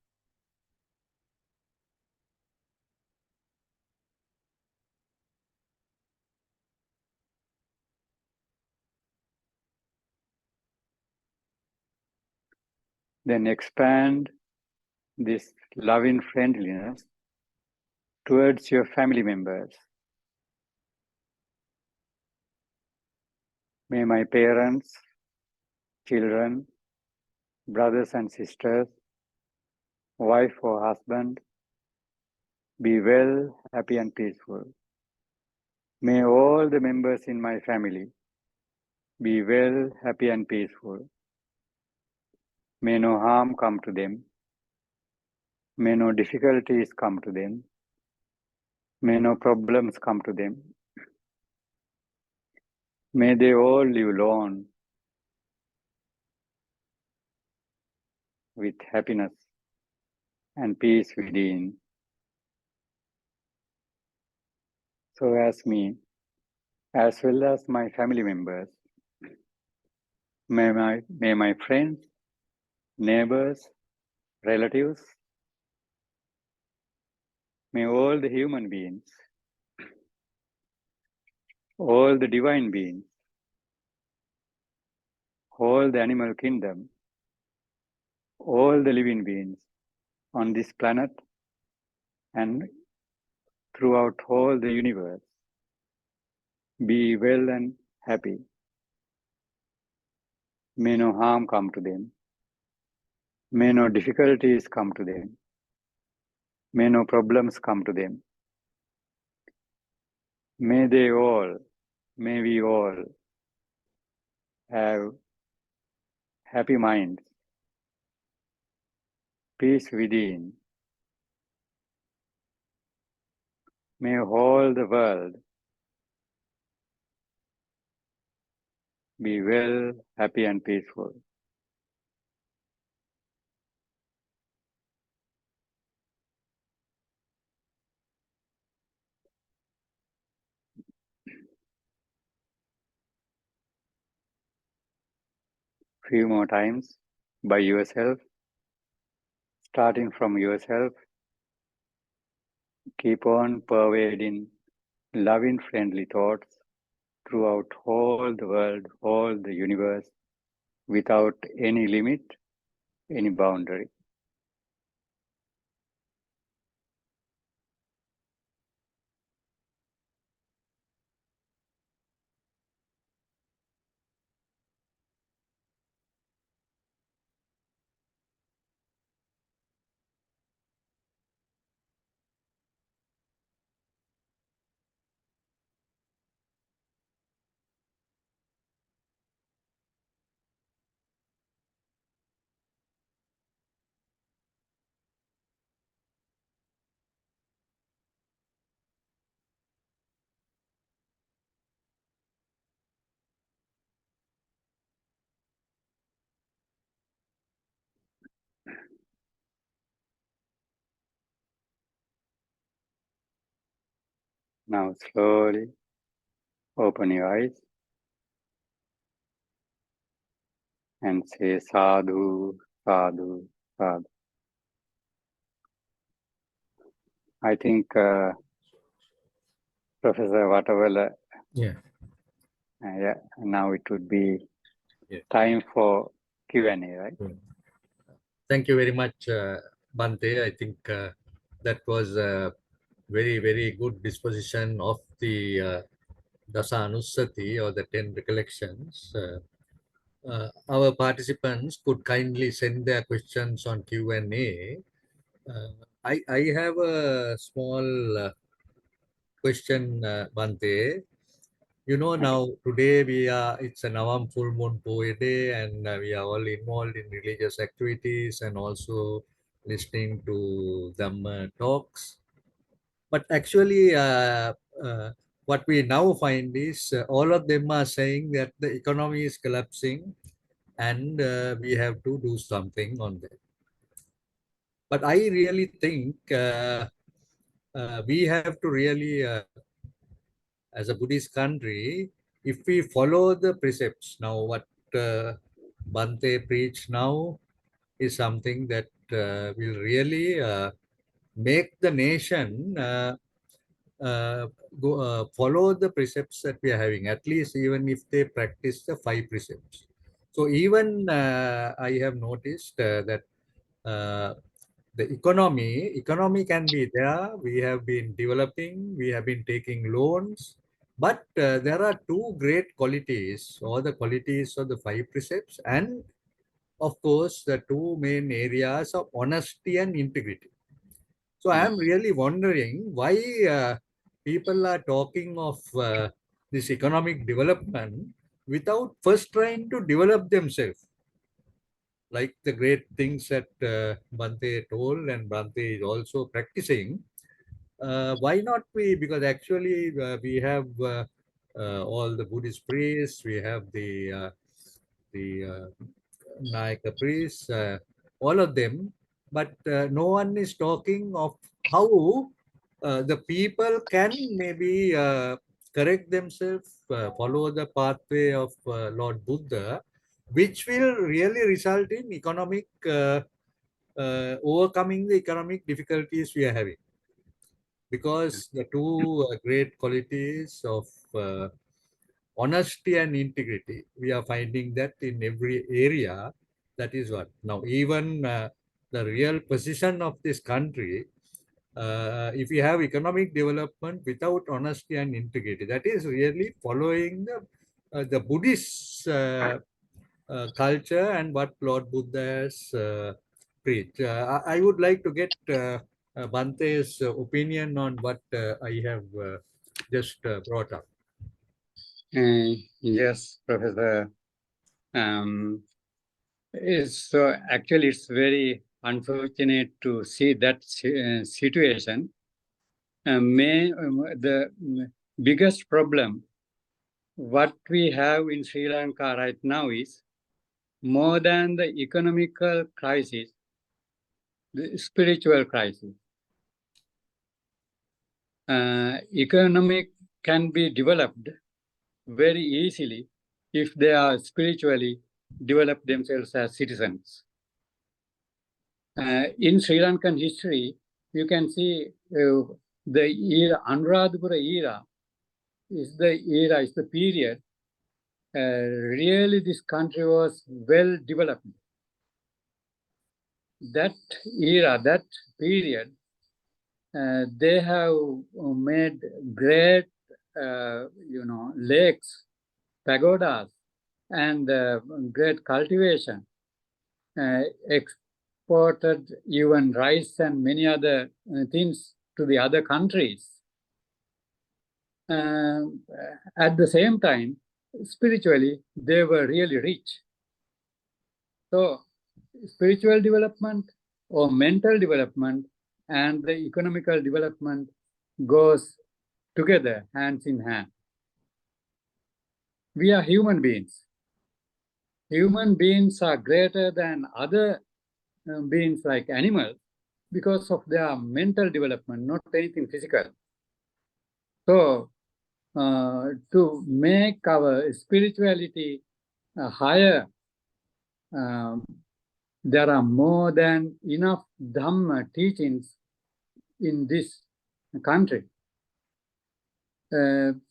Then expand this loving friendliness towards your family members. May my parents, children, brothers and sisters, wife or husband be well, happy, and peaceful. May all the members in my family be well, happy, and peaceful. May no harm come to them. May no difficulties come to them. May no problems come to them. May they all live long with happiness and peace within. So as me, as well as my family members, may my friends, neighbors, relatives, may all the human beings all the divine beings, all the animal kingdom, all the living beings on this planet and throughout all the universe be well and happy. May no harm come to them. May no difficulties come to them. May no problems come to them. May we all have happy minds, peace within. May all the world be well, happy and peaceful. Few more times by yourself, starting from yourself. Keep on pervading loving, friendly thoughts throughout all the world, all the universe, without any limit, any boundary. Now slowly open your eyes and say sadhu, sadhu, sadhu. I think Professor Vatavella, Yeah. yeah, now it would be Yeah. time for Q&A, right? Thank you very much, Bante. I think that was a very, very good disposition of the Dasa Anusati or the 10 recollections. Our participants could kindly send their questions on Q&A. I have a small question, Bante. You know, Okay. now today it's a Navam full moon Poya day, and we are all involved in religious activities and also listening to Dhamma talks. But actually, what we now find is all of them are saying that the economy is collapsing and we have to do something on that. But I really think we have to really, as a Buddhist country, if we follow the precepts, now what Bante preached now is something that will really make the nation uh, follow the precepts that we are having, at least even if they practice the 5 precepts. So even I have noticed that uh, the economy can be there. We have been developing, we have been taking loans, but there are two great qualities, or the qualities of the 5 precepts, and of course the two main areas of honesty and integrity. So I am really wondering why people are talking of this economic development without first trying to develop themselves, like the great things that Bante told and Bante is also practicing. Why not we? Because actually we have all the Buddhist priests, we have the Nayaka priests, all of them, but no one is talking of how the people can maybe correct themselves, follow the pathway of Lord Buddha, which will really result in economic overcoming the economic difficulties we are having. Because the two great qualities of honesty and integrity. We are finding that in every area. That is what. Now, even the real position of this country, if we have economic development without honesty and integrity, that is really following the Buddhist culture and what Lord Buddha has preached. I would like to get Bante's opinion on what I have just brought up. Yes, Professor. So actually, it's very unfortunate to see that situation. The biggest problem what we have in Sri Lanka right now is more than the economical crisis, the spiritual crisis. Economic can be developed very easily if they are spiritually developed themselves as citizens. In Sri Lankan history, you can see the era, Anuradhapura era is the period really this country was well developed. That era, that period, they have made great, lakes, pagodas, and great cultivation, exported even rice and many other things to the other countries. At the same time, spiritually, they were really rich. So, spiritual development or mental development and the economical development goes together, hands in hand. We are human beings. Human beings are greater than other beings like animals because of their mental development, not anything physical. So, to make our spirituality higher, there are more than enough Dhamma teachings in this country.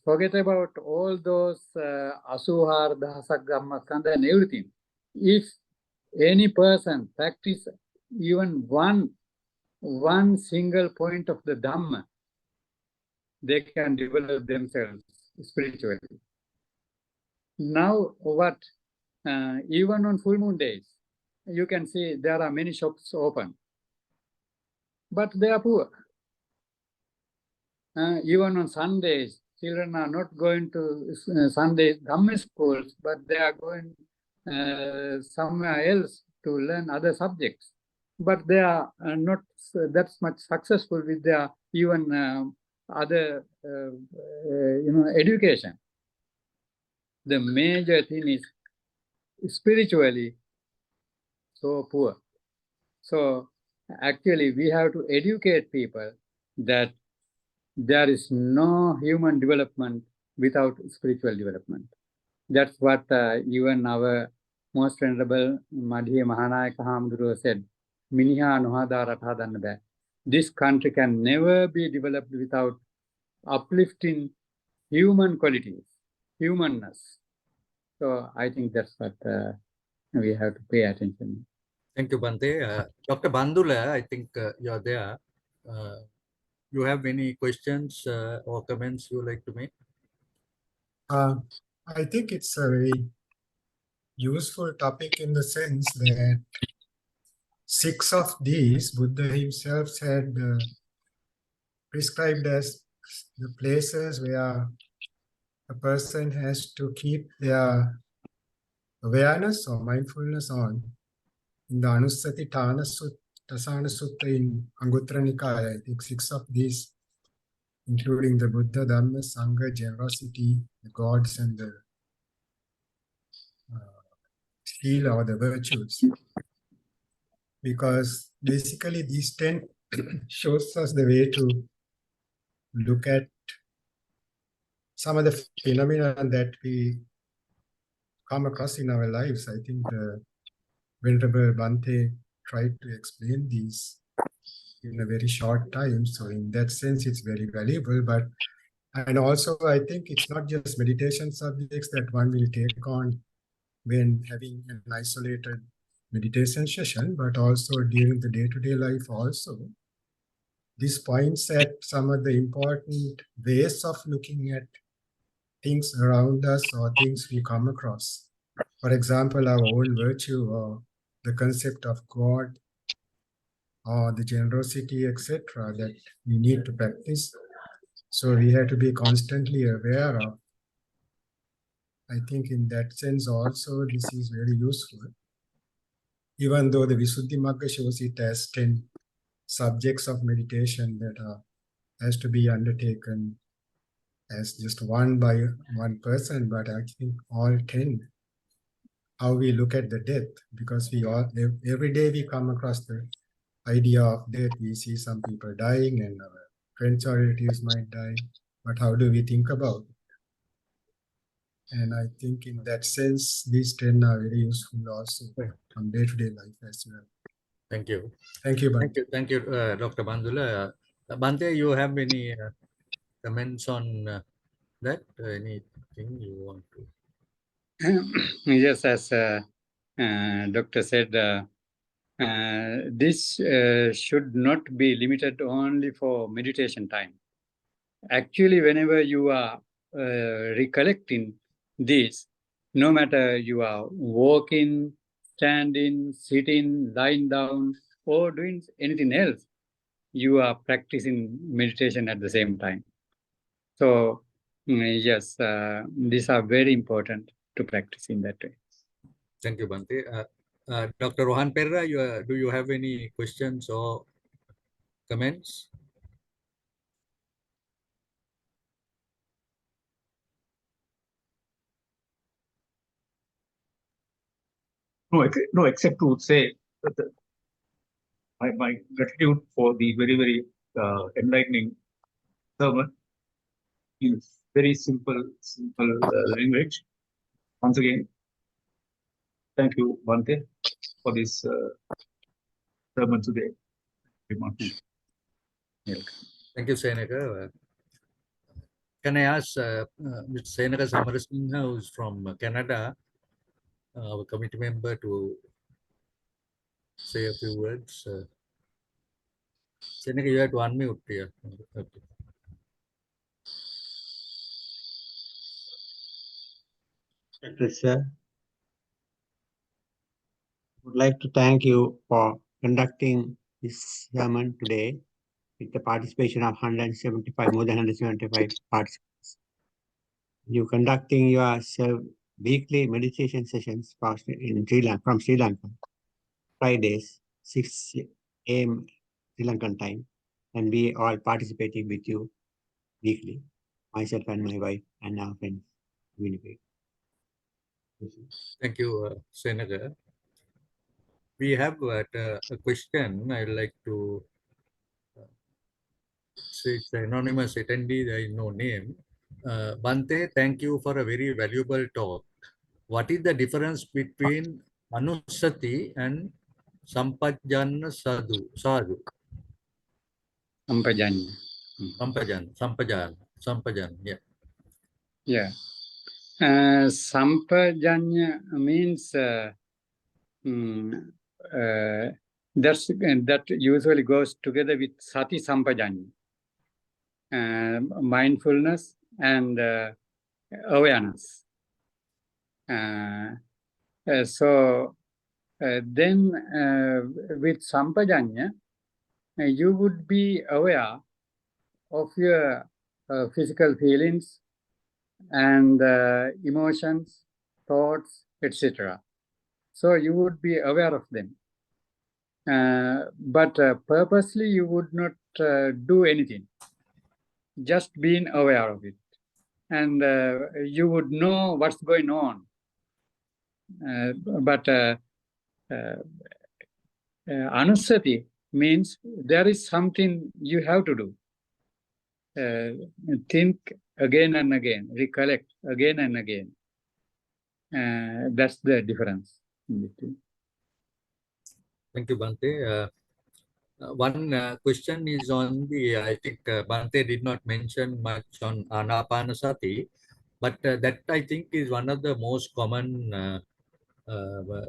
Forget about all those Asuhar, Dahasak, Dhammaskanda and everything. If any person practice even one single point of the Dhamma, they can develop themselves spiritually. Now what? Even on full moon days, you can see there are many shops open, but they are poor. Even on Sundays, children are not going to Sunday Dhamma schools, but they are going somewhere else to learn other subjects. But they are not that much successful with their even other education. The major thing is spiritually so poor. So actually we have to educate people that there is no human development without spiritual development. That's what even our most venerable Madhya Mahanayaka Hamduru said, Miniha Nuhada Rathadanada. This country can never be developed without uplifting human qualities, humanness. So I think that's what we have to pay attention. Thank you, Bante. Dr. Bandula, I think you're there. You have any questions or comments you like to make? I think it's a very useful topic in the sense that 6 of these Buddha himself had prescribed as the places where a person has to keep their awareness or mindfulness on. In the Anusati Tasana Sutta in Anguttara Nikaya, I think 6 of these, including the Buddha, Dhamma, Sangha, generosity, the gods, and the Sila or the virtues. Because basically these 10 shows us the way to look at some of the phenomena that we come across in our lives. I think the Venerable Bhante tried to explain these in a very short time. So in that sense, it's very valuable. But And also, I think it's not just meditation subjects that one will take on when having an isolated meditation session, but also during the day-to-day life also. This points at some of the important ways of looking at things around us or things we come across. For example, our own virtue or the concept of God or the generosity, etc., that we need to practice. So we have to be constantly aware of. I think in that sense also this is very useful. Even though the Visuddhimagga shows it as 10 subjects of meditation that has to be undertaken as just one by one person, but I think all 10, how we look at the death, because we all, every day we come across the idea of death. We see some people dying and our friends or relatives might die, but how do we think about it? And I think in that sense, these 10 are very useful also from day-to-day life as well. Thank you. Thank you, Bhante. Thank you, Dr. Bandula. Bhante, you have any comments on that? Anything you want to? Yes, as Doctor said, this should not be limited only for meditation time. Actually, whenever you are recollecting this, no matter you are walking, standing, sitting, lying down, or doing anything else, you are practicing meditation at the same time. So, yes, these are very important to practice in that way. Thank you, Bhante. Dr. Rohan Perra, do you have any questions or comments? No, except to say that my gratitude for the very, very enlightening sermon in very simple language. Once again, thank you, Bhante, for this sermon today. Very much. Thank you, Senaka. Can I ask Mr. Senaka Samarasinghe, who is from Canada, our committee member, to say a few words? Senaka, you have to unmute here. Okay. Sir, I would like to thank you for conducting this sermon today with the participation of more than 175 participants. You conducting your weekly meditation sessions from Sri Lanka, Fridays, 6 a.m. Sri Lankan time, and we all participating with you weekly, myself and my wife and our friends. Thank you, Senaka. We have a question. I'd like to say it's an anonymous attendee. There is no name. Bhante, thank you for a very valuable talk. What is the difference between Anusati and Sampajana Sadhu? Sampajanya. Sampajan, yeah. Yeah. Sampajanya means that usually goes together with Sati Sampajanya, mindfulness and awareness. So then with Sampajanya, you would be aware of your physical feelings and emotions, thoughts, etc. So you would be aware of them. But purposely you would not do anything, just being aware of it. And you would know what's going on. But Anusati means there is something you have to do. Think again and again, recollect again and again. That's the difference in between. Thank you, Bhante. One question is on the, I think Bhante did not mention much on Anapanasati, but that I think is one of the most common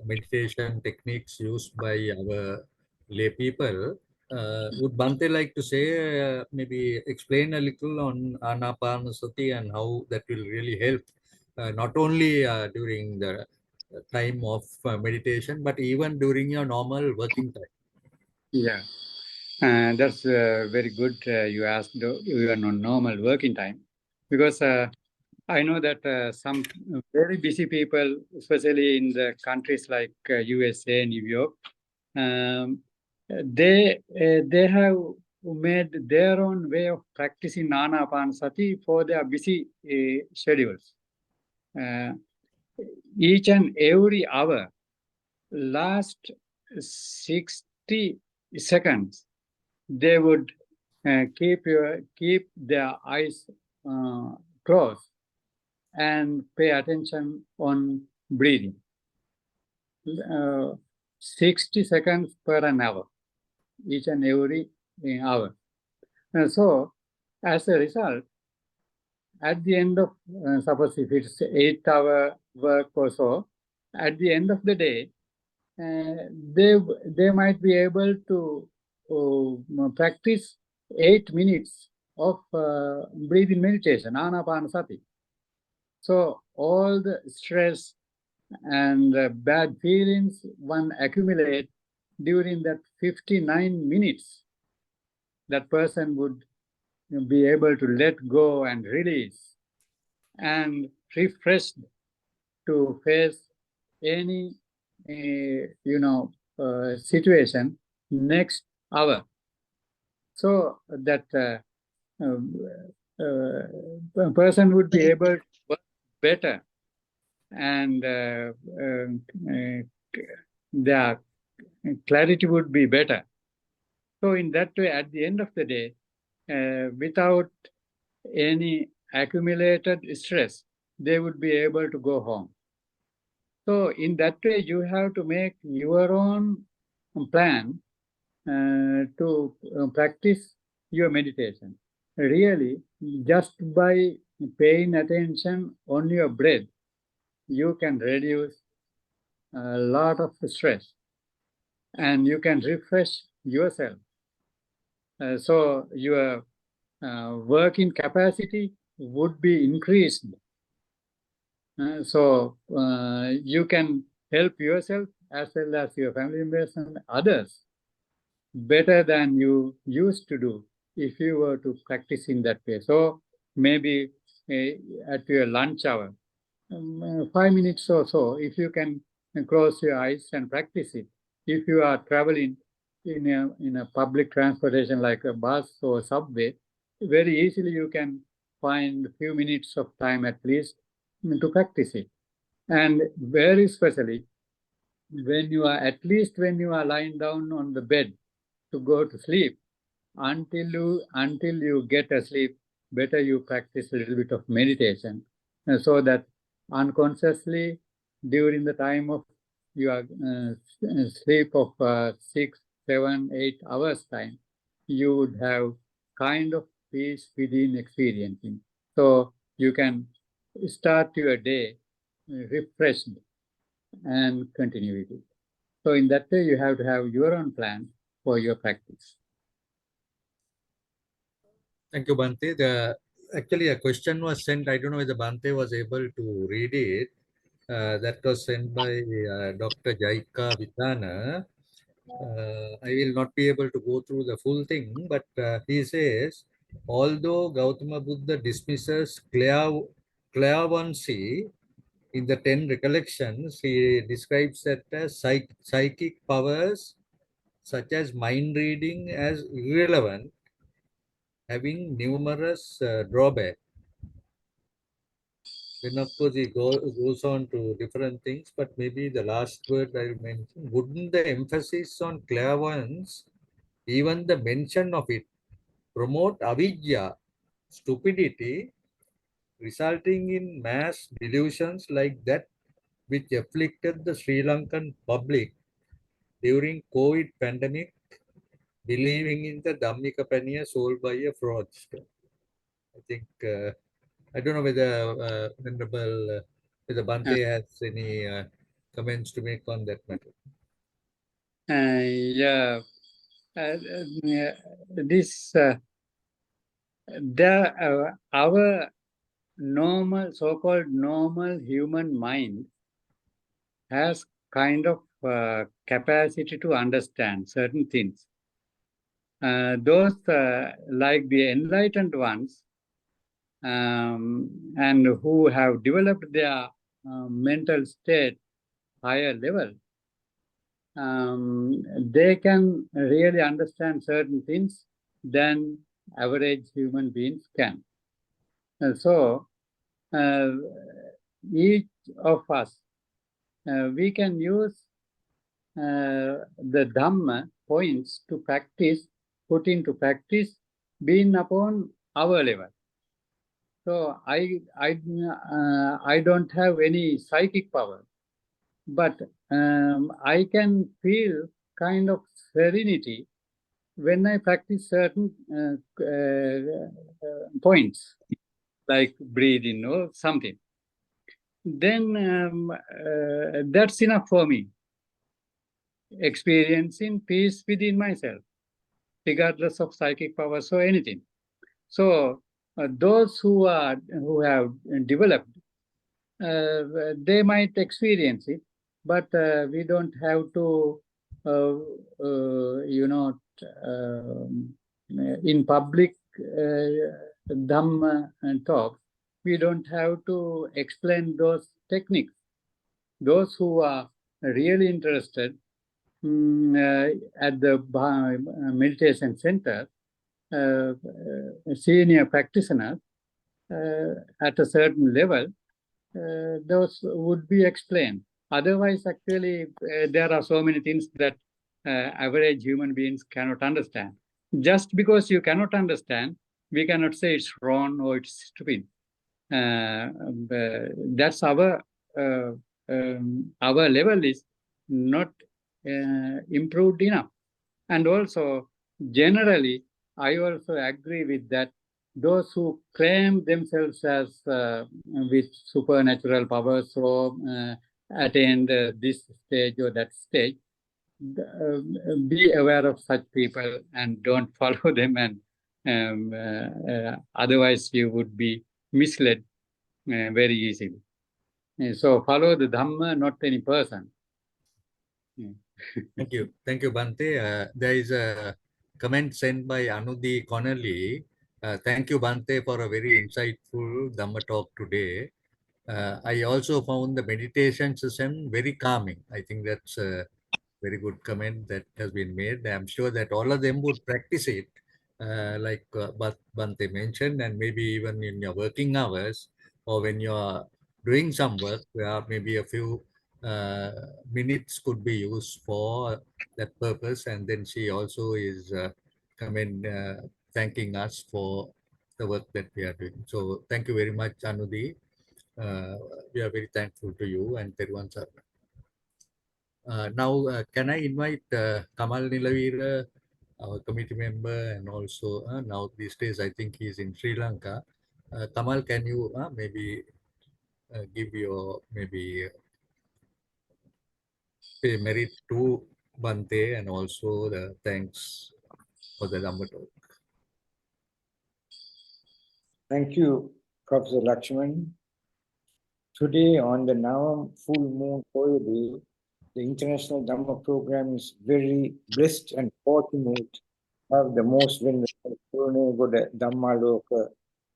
meditation techniques used by our lay people. Would Bhante like to say, maybe explain a little on Anapanasati and how that will really help, not only during the time of meditation, but even during your normal working time? Yeah, that's very good. You asked your normal working time, because I know that some very busy people, especially in the countries like USA, New York, um, they have made their own way of practicing Anapanasati for their busy schedules. Uh, each and every hour, last 60 seconds, they would keep their eyes closed and pay attention on breathing. 60 seconds per an hour, each and every hour. So, as a result, at the end of, suppose if it's 8-hour work or so, at the end of the day, they might be able to practice 8 minutes of breathing meditation, Anapanasati. So all the stress and bad feelings one accumulate during that 59 minutes, that person would be able to let go and release and refreshed to face any situation next hour. So that person would be able to work better, and their clarity would be better. So in that way, at the end of the day, without any accumulated stress, they would be able to go home. So in that way, you have to make your own plan to practice your meditation. Really, just by paying attention on your breath, you can reduce a lot of stress and you can refresh yourself. So your working capacity would be increased. So you can help yourself as well as your family members and others better than you used to do if you were to practice in that way. So maybe at your lunch hour, 5 minutes or so, if you can close your eyes and practice it. If you are traveling in a public transportation like a bus or subway, very easily you can find a few minutes of time at least to practice it. And very especially when you are lying down on the bed to go to sleep, until you get asleep, better you practice a little bit of meditation, so that unconsciously during the time of your sleep of 6, 7, 8 hours time, you would have kind of peace within experiencing. So you can start your day refreshed and continue with it. So in that way, you have to have your own plan for your practice. Thank you, Bhante. Actually, a question was sent. I don't know whether Bhante was able to read it. That was sent by Dr. Jaika Vitana. I will not be able to go through the full thing, but he says, although Gautama Buddha dismisses clairvoyancy in the 10 recollections, he describes that as psychic powers such as mind reading as irrelevant, having numerous drawbacks. Then, of course, he goes on to different things, but maybe the last word I mentioned, wouldn't the emphasis on clairvoyance, even the mention of it, promote avidya, stupidity, resulting in mass delusions like that which afflicted the Sri Lankan public during COVID pandemic believing in the Dhammika Paniya sold by a fraudster. I think, I don't know whether Venerable, whether Bhante has any comments to make on that matter. Our normal, so-called normal human mind has kind of capacity to understand certain things. Those like the enlightened ones and who have developed their mental state higher level, they can really understand certain things than average human beings can. And so each of us, we can use the Dhamma points to practice, put into practice, being upon our level. So I don't have any psychic power, but I can feel kind of serenity when I practice certain points, like breathing or something. Then that's enough for me. Experiencing peace within myself, regardless of psychic powers or anything. So those who have developed, they might experience it, but we don't have to, in public Dhamma talks, we don't have to explain those techniques. Those who are really interested at the meditation center, senior practitioners at a certain level, those would be explained. Otherwise, actually, there are so many things that average human beings cannot understand. Just because you cannot understand, we cannot say it's wrong or it's stupid. That's our level is not improved enough. And also, generally, I also agree with that. Those who claim themselves as with supernatural powers or attained this stage or that stage, be aware of such people and don't follow them, and otherwise you would be misled very easily. So follow the Dhamma, not any person. Thank you. Thank you, Bhante. There is a comment sent by Anudi Connolly. Thank you, Bhante, for a very insightful Dhamma talk today. I also found the meditation session very calming. I think that's a very good comment that has been made. I'm sure that all of them would practice it, like Bhante mentioned, and maybe even in your working hours or when you're doing some work, where maybe a few minutes could be used for that purpose. And then she also is thanking us for the work that we are doing. So thank you very much, Anudi. We are very thankful to you and Teruvan sir. Now, can I invite Kamal Nilavira, our committee member, and also now these days I think he's in Sri Lanka. Kamal, can you maybe give your pay merit to Bhante and also the thanks for the Dhamma talk. Thank you, Professor Lakshman. Today on the Navam full moon Poya day, the International Dhamma program is very blessed and fortunate to have the most venerable Purunegoda Dhammaloka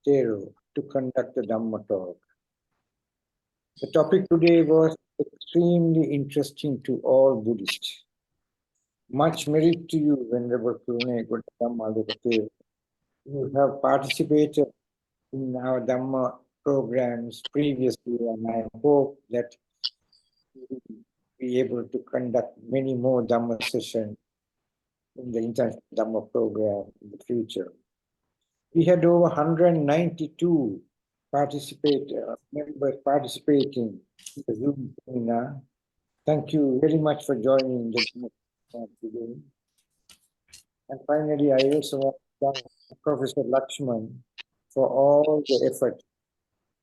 Thero to conduct the Dhamma talk. The topic today was extremely interesting to all Buddhists. Much merit to you, Venerable Purunegoda Dhammaloka Thero. You have participated in our Dhamma programs previously, and I hope that we will be able to conduct many more Dhamma sessions in the International Dhamma program in the future. We had over 192 members participating in the Zoom seminar. Thank you very much for joining the Dhamma today. And finally, I also want to thank Professor Lakshman for all the effort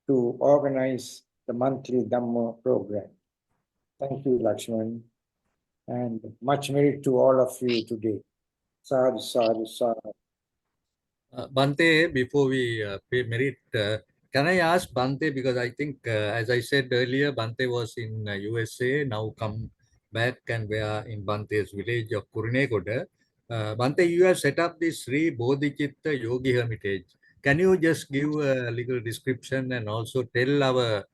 to organize the monthly Dhamma program. Thank you, Lakshman, and much merit to all of you today. Sadhu, sadhu, sadhu. Bante, before we pay merit, can I ask Bante, because I think, as I said earlier, Bante was in USA, now come back and we are in Bante's village of Kurinekoda. Bante, you have set up this Sri Bodhichitta Yogi Hermitage. Can you just give a little description and also tell our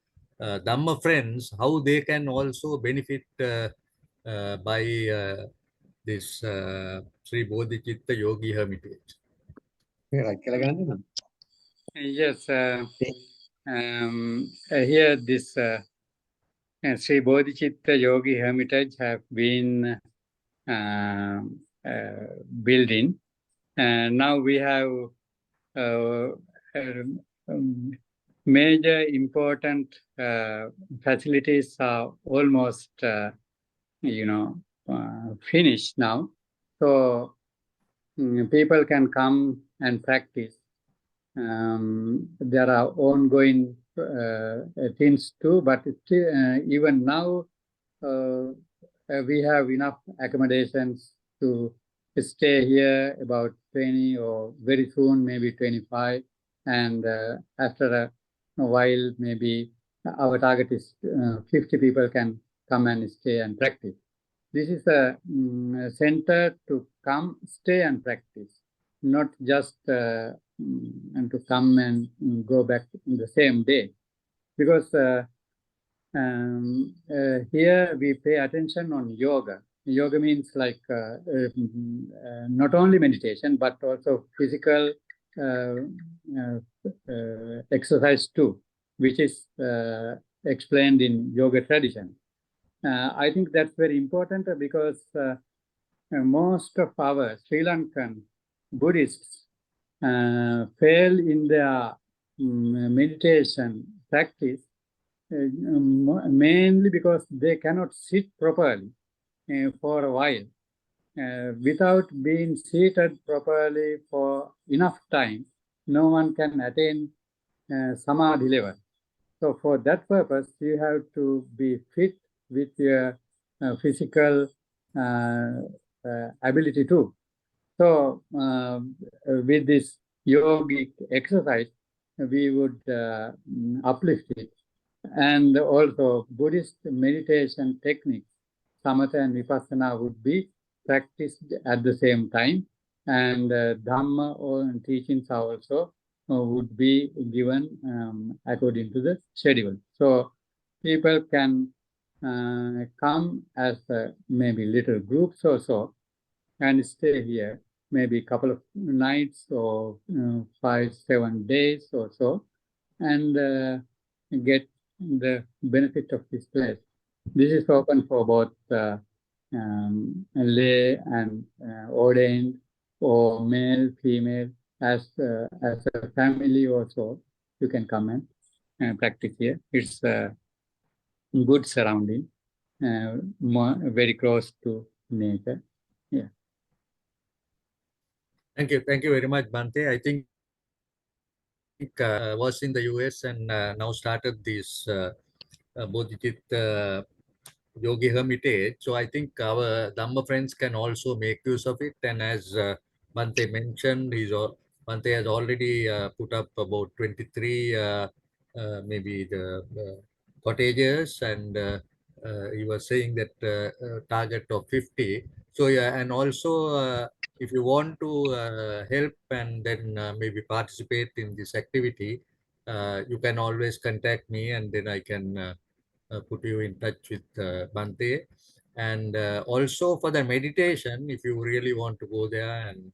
Dhamma friends how they can also benefit by this Sri Bodhichitta Yogi Hermitage? Yes, here this Sri Bodhichitta Yogi Hermitage have been built in. And now we have major important facilities are almost, finished now. So people can come and practice. There are ongoing things too, but even now we have enough accommodations to stay here about 20 or very soon maybe 25, and after a while maybe our target is 50 people can come and stay and practice. This is a center to come, stay and practice, not just and to come and go back in the same day. Because here we pay attention on yoga. Yoga means like not only meditation, but also physical exercise too, which is explained in yoga tradition. I think that's very important because most of our Sri Lankan Buddhists fail in their meditation practice mainly because they cannot sit properly for a while. Without being seated properly for enough time, no one can attain samadhi level. So for that purpose, you have to be fit with your physical ability too. So with this yogic exercise, we would uplift it. And also Buddhist meditation techniques, samatha and vipassana, would be practiced at the same time. And Dhamma or teachings are also would be given according to the schedule. So people can come as maybe little groups or so and stay here maybe a couple of nights or 5-7 days or so, and get the benefit of this place. This is open for both lay and ordained, or male, female, as a family also. You can come and practice here. It's a good surrounding, very close to nature. Yeah. Thank you very much, Bante. I think was in the US and now started this Bodhicitta Yogi Hermitage. So I think our Dhamma friends can also make use of it. And as Bante mentioned, Bante has already put up about 23 maybe the cottages, and he was saying that target of 50. So yeah, and also if you want to help and then maybe participate in this activity, you can always contact me, and then I can put you in touch with Bante. And also for the meditation, if you really want to go there and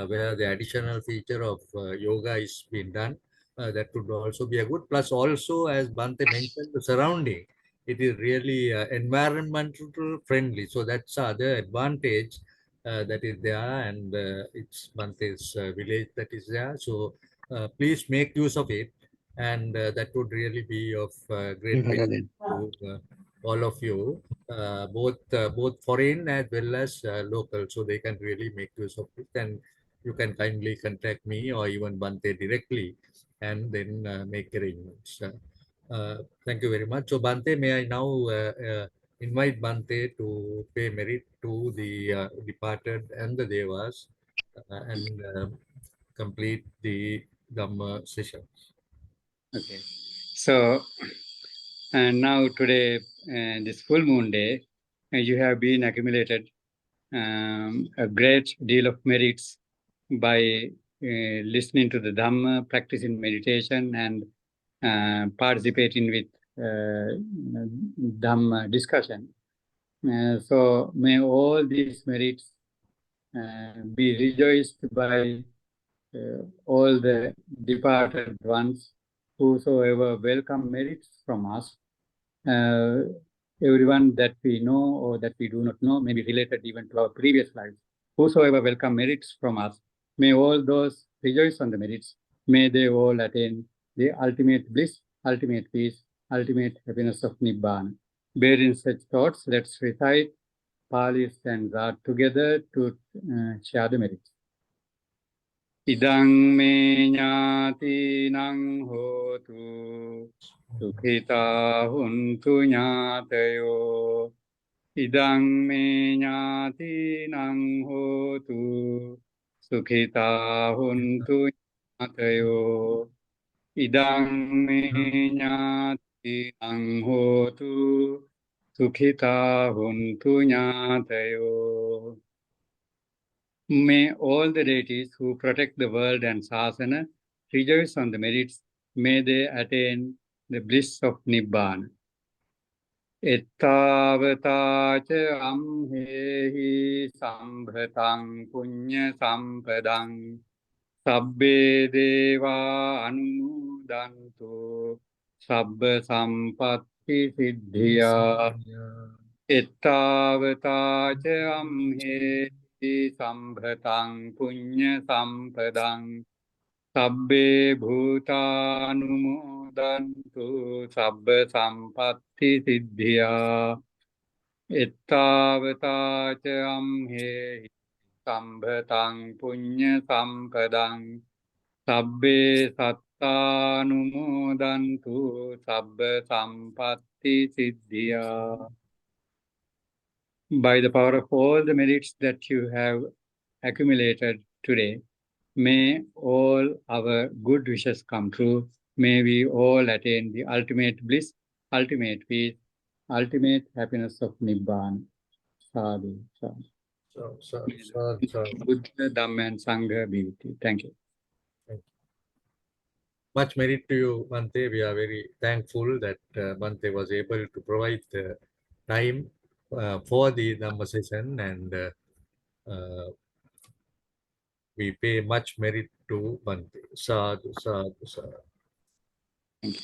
where the additional feature of yoga is being done, that would also be a good. Plus also, as Bante mentioned, the surrounding, it is really environmental friendly. So that's the other advantage that is there, and it's Bante's village that is there. So please make use of it, and that would really be of great benefit to all of you, both foreign as well as local, so they can really make use of it. And you can kindly contact me or even Bante directly, and then make arrangements. Thank you very much. So Bante, may I now invite Bante to pay merit to the departed and the Devas, and complete the Dhamma session. Okay. So, and now today, this full moon day, you have been accumulated a great deal of merits by listening to the Dhamma, practicing meditation, and participating with Dhamma discussion. So may all these merits be rejoiced by all the departed ones, whosoever welcome merits from us. Everyone that we know or that we do not know, may be related even to our previous lives. Whosoever welcome merits from us, may all those rejoice on the merits. May they all attain the ultimate bliss, ultimate peace, ultimate happiness of Nibbana. Bearing such thoughts, let's recite Pali stanza together to share the merits. Idang me ñātīnaṃ hotu, sukhita huntu ñātayo. Idang me ñātīnaṃ hotu, sukhita huntu ñātayo. Idang me ñātīnaṃ hotu, sukhita huntu ñātayo. May all the deities who protect the world and sasana rejoice on the merits. May they attain the bliss of Nibbana. Ettavata amhehi sambhatang punya sampadang sabbe deva anumodantu sabba sampatti siddhya. Ettavata amhehi sambhatang punya sampadang sabbe bhutanumodantu sabba sampatti siddhya. Ettavata amhehi sambhatang punya sampadang sabbe sattanumodantu sabba sampatti siddhya. By the power of all the merits that you have accumulated today, may all our good wishes come true. May we all attain the ultimate bliss, ultimate peace, ultimate happiness of Nibbana. Sadhu, sadhu. Buddha, Dhamma, and Sangha be with you. Thank you. Much merit to you, Bante. We are very thankful that Bante was able to provide the time for the Dhamma session, and we pay much merit to Bante. Sadhu, sadhu, sadhu. Thank you.